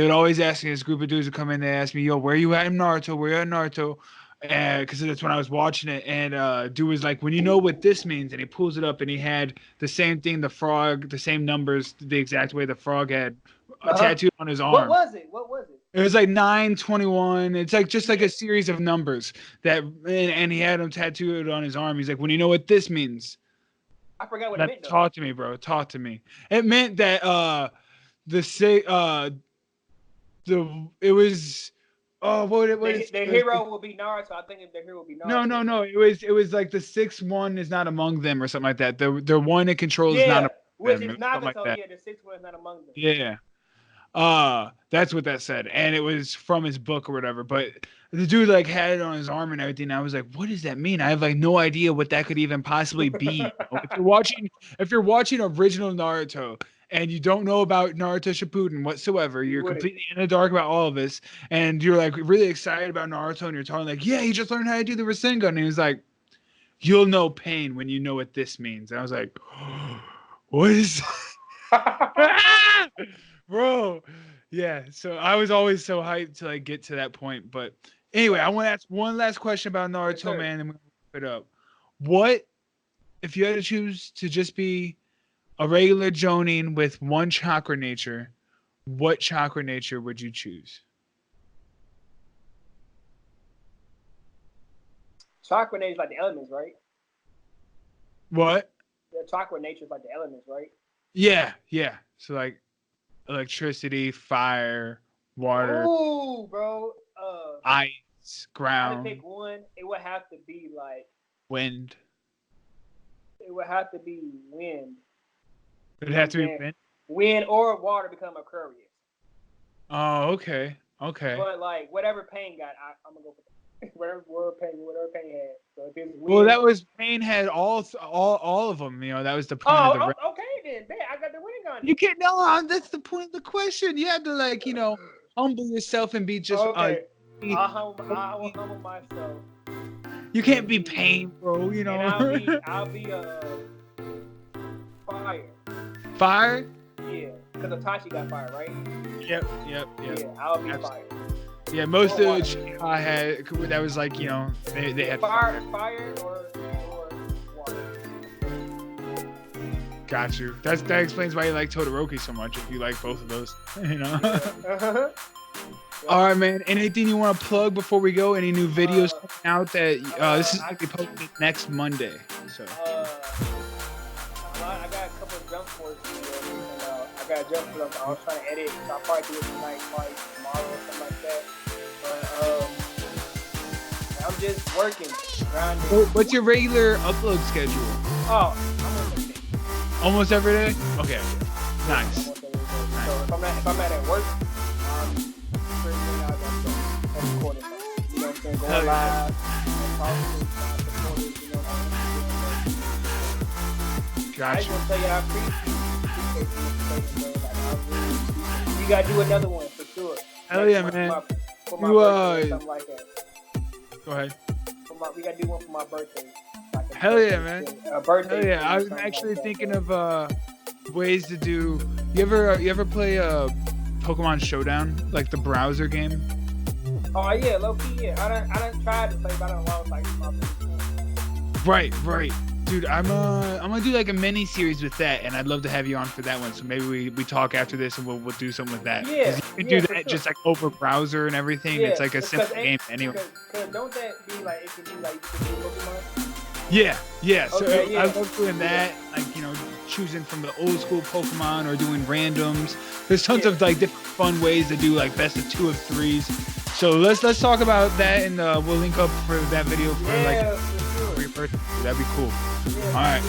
would always ask me, this group of dudes would come in, they ask me, yo, where you at in Naruto? Where you at in Naruto? because that's when I was watching it, and dude was like, when you know what this means, and he pulls it up, and he had the same thing, the frog, the same numbers, the exact way the frog had tattooed on his arm. What was it? It was like 921. It's like just like a series of numbers that, and he had them tattooed on his arm. He's like, when you know what this means. I forgot what it meant. Talk to me, bro. Talk to me. It meant that it was. Oh, the hero will be Naruto. I think the hero will be Naruto. No. It was like the 6th one is not among them or something like that. The one it controls is not which them. is Naruto. Like the 6th one is not among them. Yeah. That's what that said, and it was from his book or whatever. But the dude like had it on his arm and everything. And I was like, what does that mean? I have like no idea what that could even possibly be. If you're watching original Naruto and you don't know about Naruto Shippuden whatsoever, you're completely in the dark about all of this, and you're like really excited about Naruto, and you're talking like, yeah, he just learned how to do the Rasengan, and he was like, you'll know pain when you know what this means. And I was like, oh, what is bro? Yeah, so I was always so hyped to like get to that point. But anyway, I want to ask one last question about Naruto, man, and we'll wrap it up. What if you had to choose to just be a regular Jonin with one chakra nature? What chakra nature would you choose? Chakra nature is like the elements, right? What? The chakra nature is like the elements, right? Yeah. So like electricity, fire, water. Ooh, bro. Ice, ground. I had to pick one. It would have to be like wind. It would have to be wind. It'd have to be wind. Wind or water become Aquarius. Oh, okay. But like whatever Pain got, I'm gonna go for whatever Pain had. So if it's wind, well, that was Pain had all of them. You know, that was the point of the. Okay then. Man, I got the winning gun. You can't. No, that's the point of the question. You had to like, you know, humble yourself and be just. Okay. I will humble myself. You can't be Pain, bro. You know. And I'll be fire. Fire. Yeah, because Itachi got fire, right? Yep. Yeah, I'll be fire. Yeah, most of the I had that was like, you know, they had fire or water. Got you. That explains why you like Todoroki so much. If you like both of those, you know. Yeah. All right, man. Anything you want to plug before we go? Any new videos coming out that this is going to be posted next Monday? So. I got a couple of jump force videos, and I got a jump force I was trying to edit, so I'll probably do it tonight, probably tomorrow or something like that. But I'm just working, grinding. What's your regular upload schedule? Oh, almost every day. Okay, nice. So if I'm not at work, I'm recording. You know what I'm saying? Going live, Gotcha. I just want to tell you I appreciate you, bro. You gotta do another one for sure. Hell yeah, man. For my birthday, something like that. Go ahead. We gotta do one for my birthday. Hell yeah, man. A birthday. Hell yeah. I was actually thinking of ways to do. You ever play Pokemon Showdown, like the browser game? Oh yeah, low key, yeah. I done tried to play, but I don't know, like my Right. Dude, I'm gonna do like a mini series with that, and I'd love to have you on for that one. So maybe we talk after this, and we'll do something with that. Yeah, you can do that just like over browser and everything. Yeah, it's like a simple game anyway. Cause don't that be like it can be like you can do Pokemon? Yeah. So okay, I love doing that, like, you know, choosing from the old school Pokemon or doing randoms. There's tons of like different fun ways to do like best of 2 of 3s. So let's talk about that, and we'll link up for that video for your birthday. That'd be cool. Yeah, all right,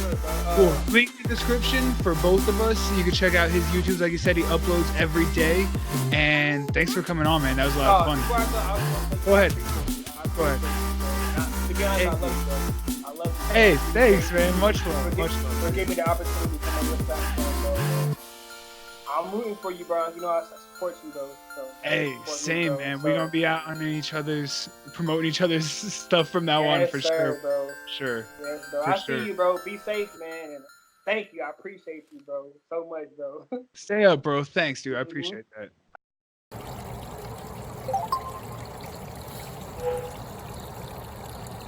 cool. Link in the description for both of us. You can check out his YouTube. Like you said, he uploads every day. And thanks for coming on, man. That was a lot of fun. Go ahead. Hey. I love you. Hey, thanks, man. Much love. For giving me the opportunity to come on this platform, bro. I'm rooting for you, bro. You know I support you, though. So hey, same, man. So, we're gonna be out on promoting each other's stuff from now on for sure, bro. Sure. Yes, bro. I see you, bro. Be safe, man. And thank you. I appreciate you, bro. So much, bro. Stay up, bro. Thanks, dude. I appreciate that.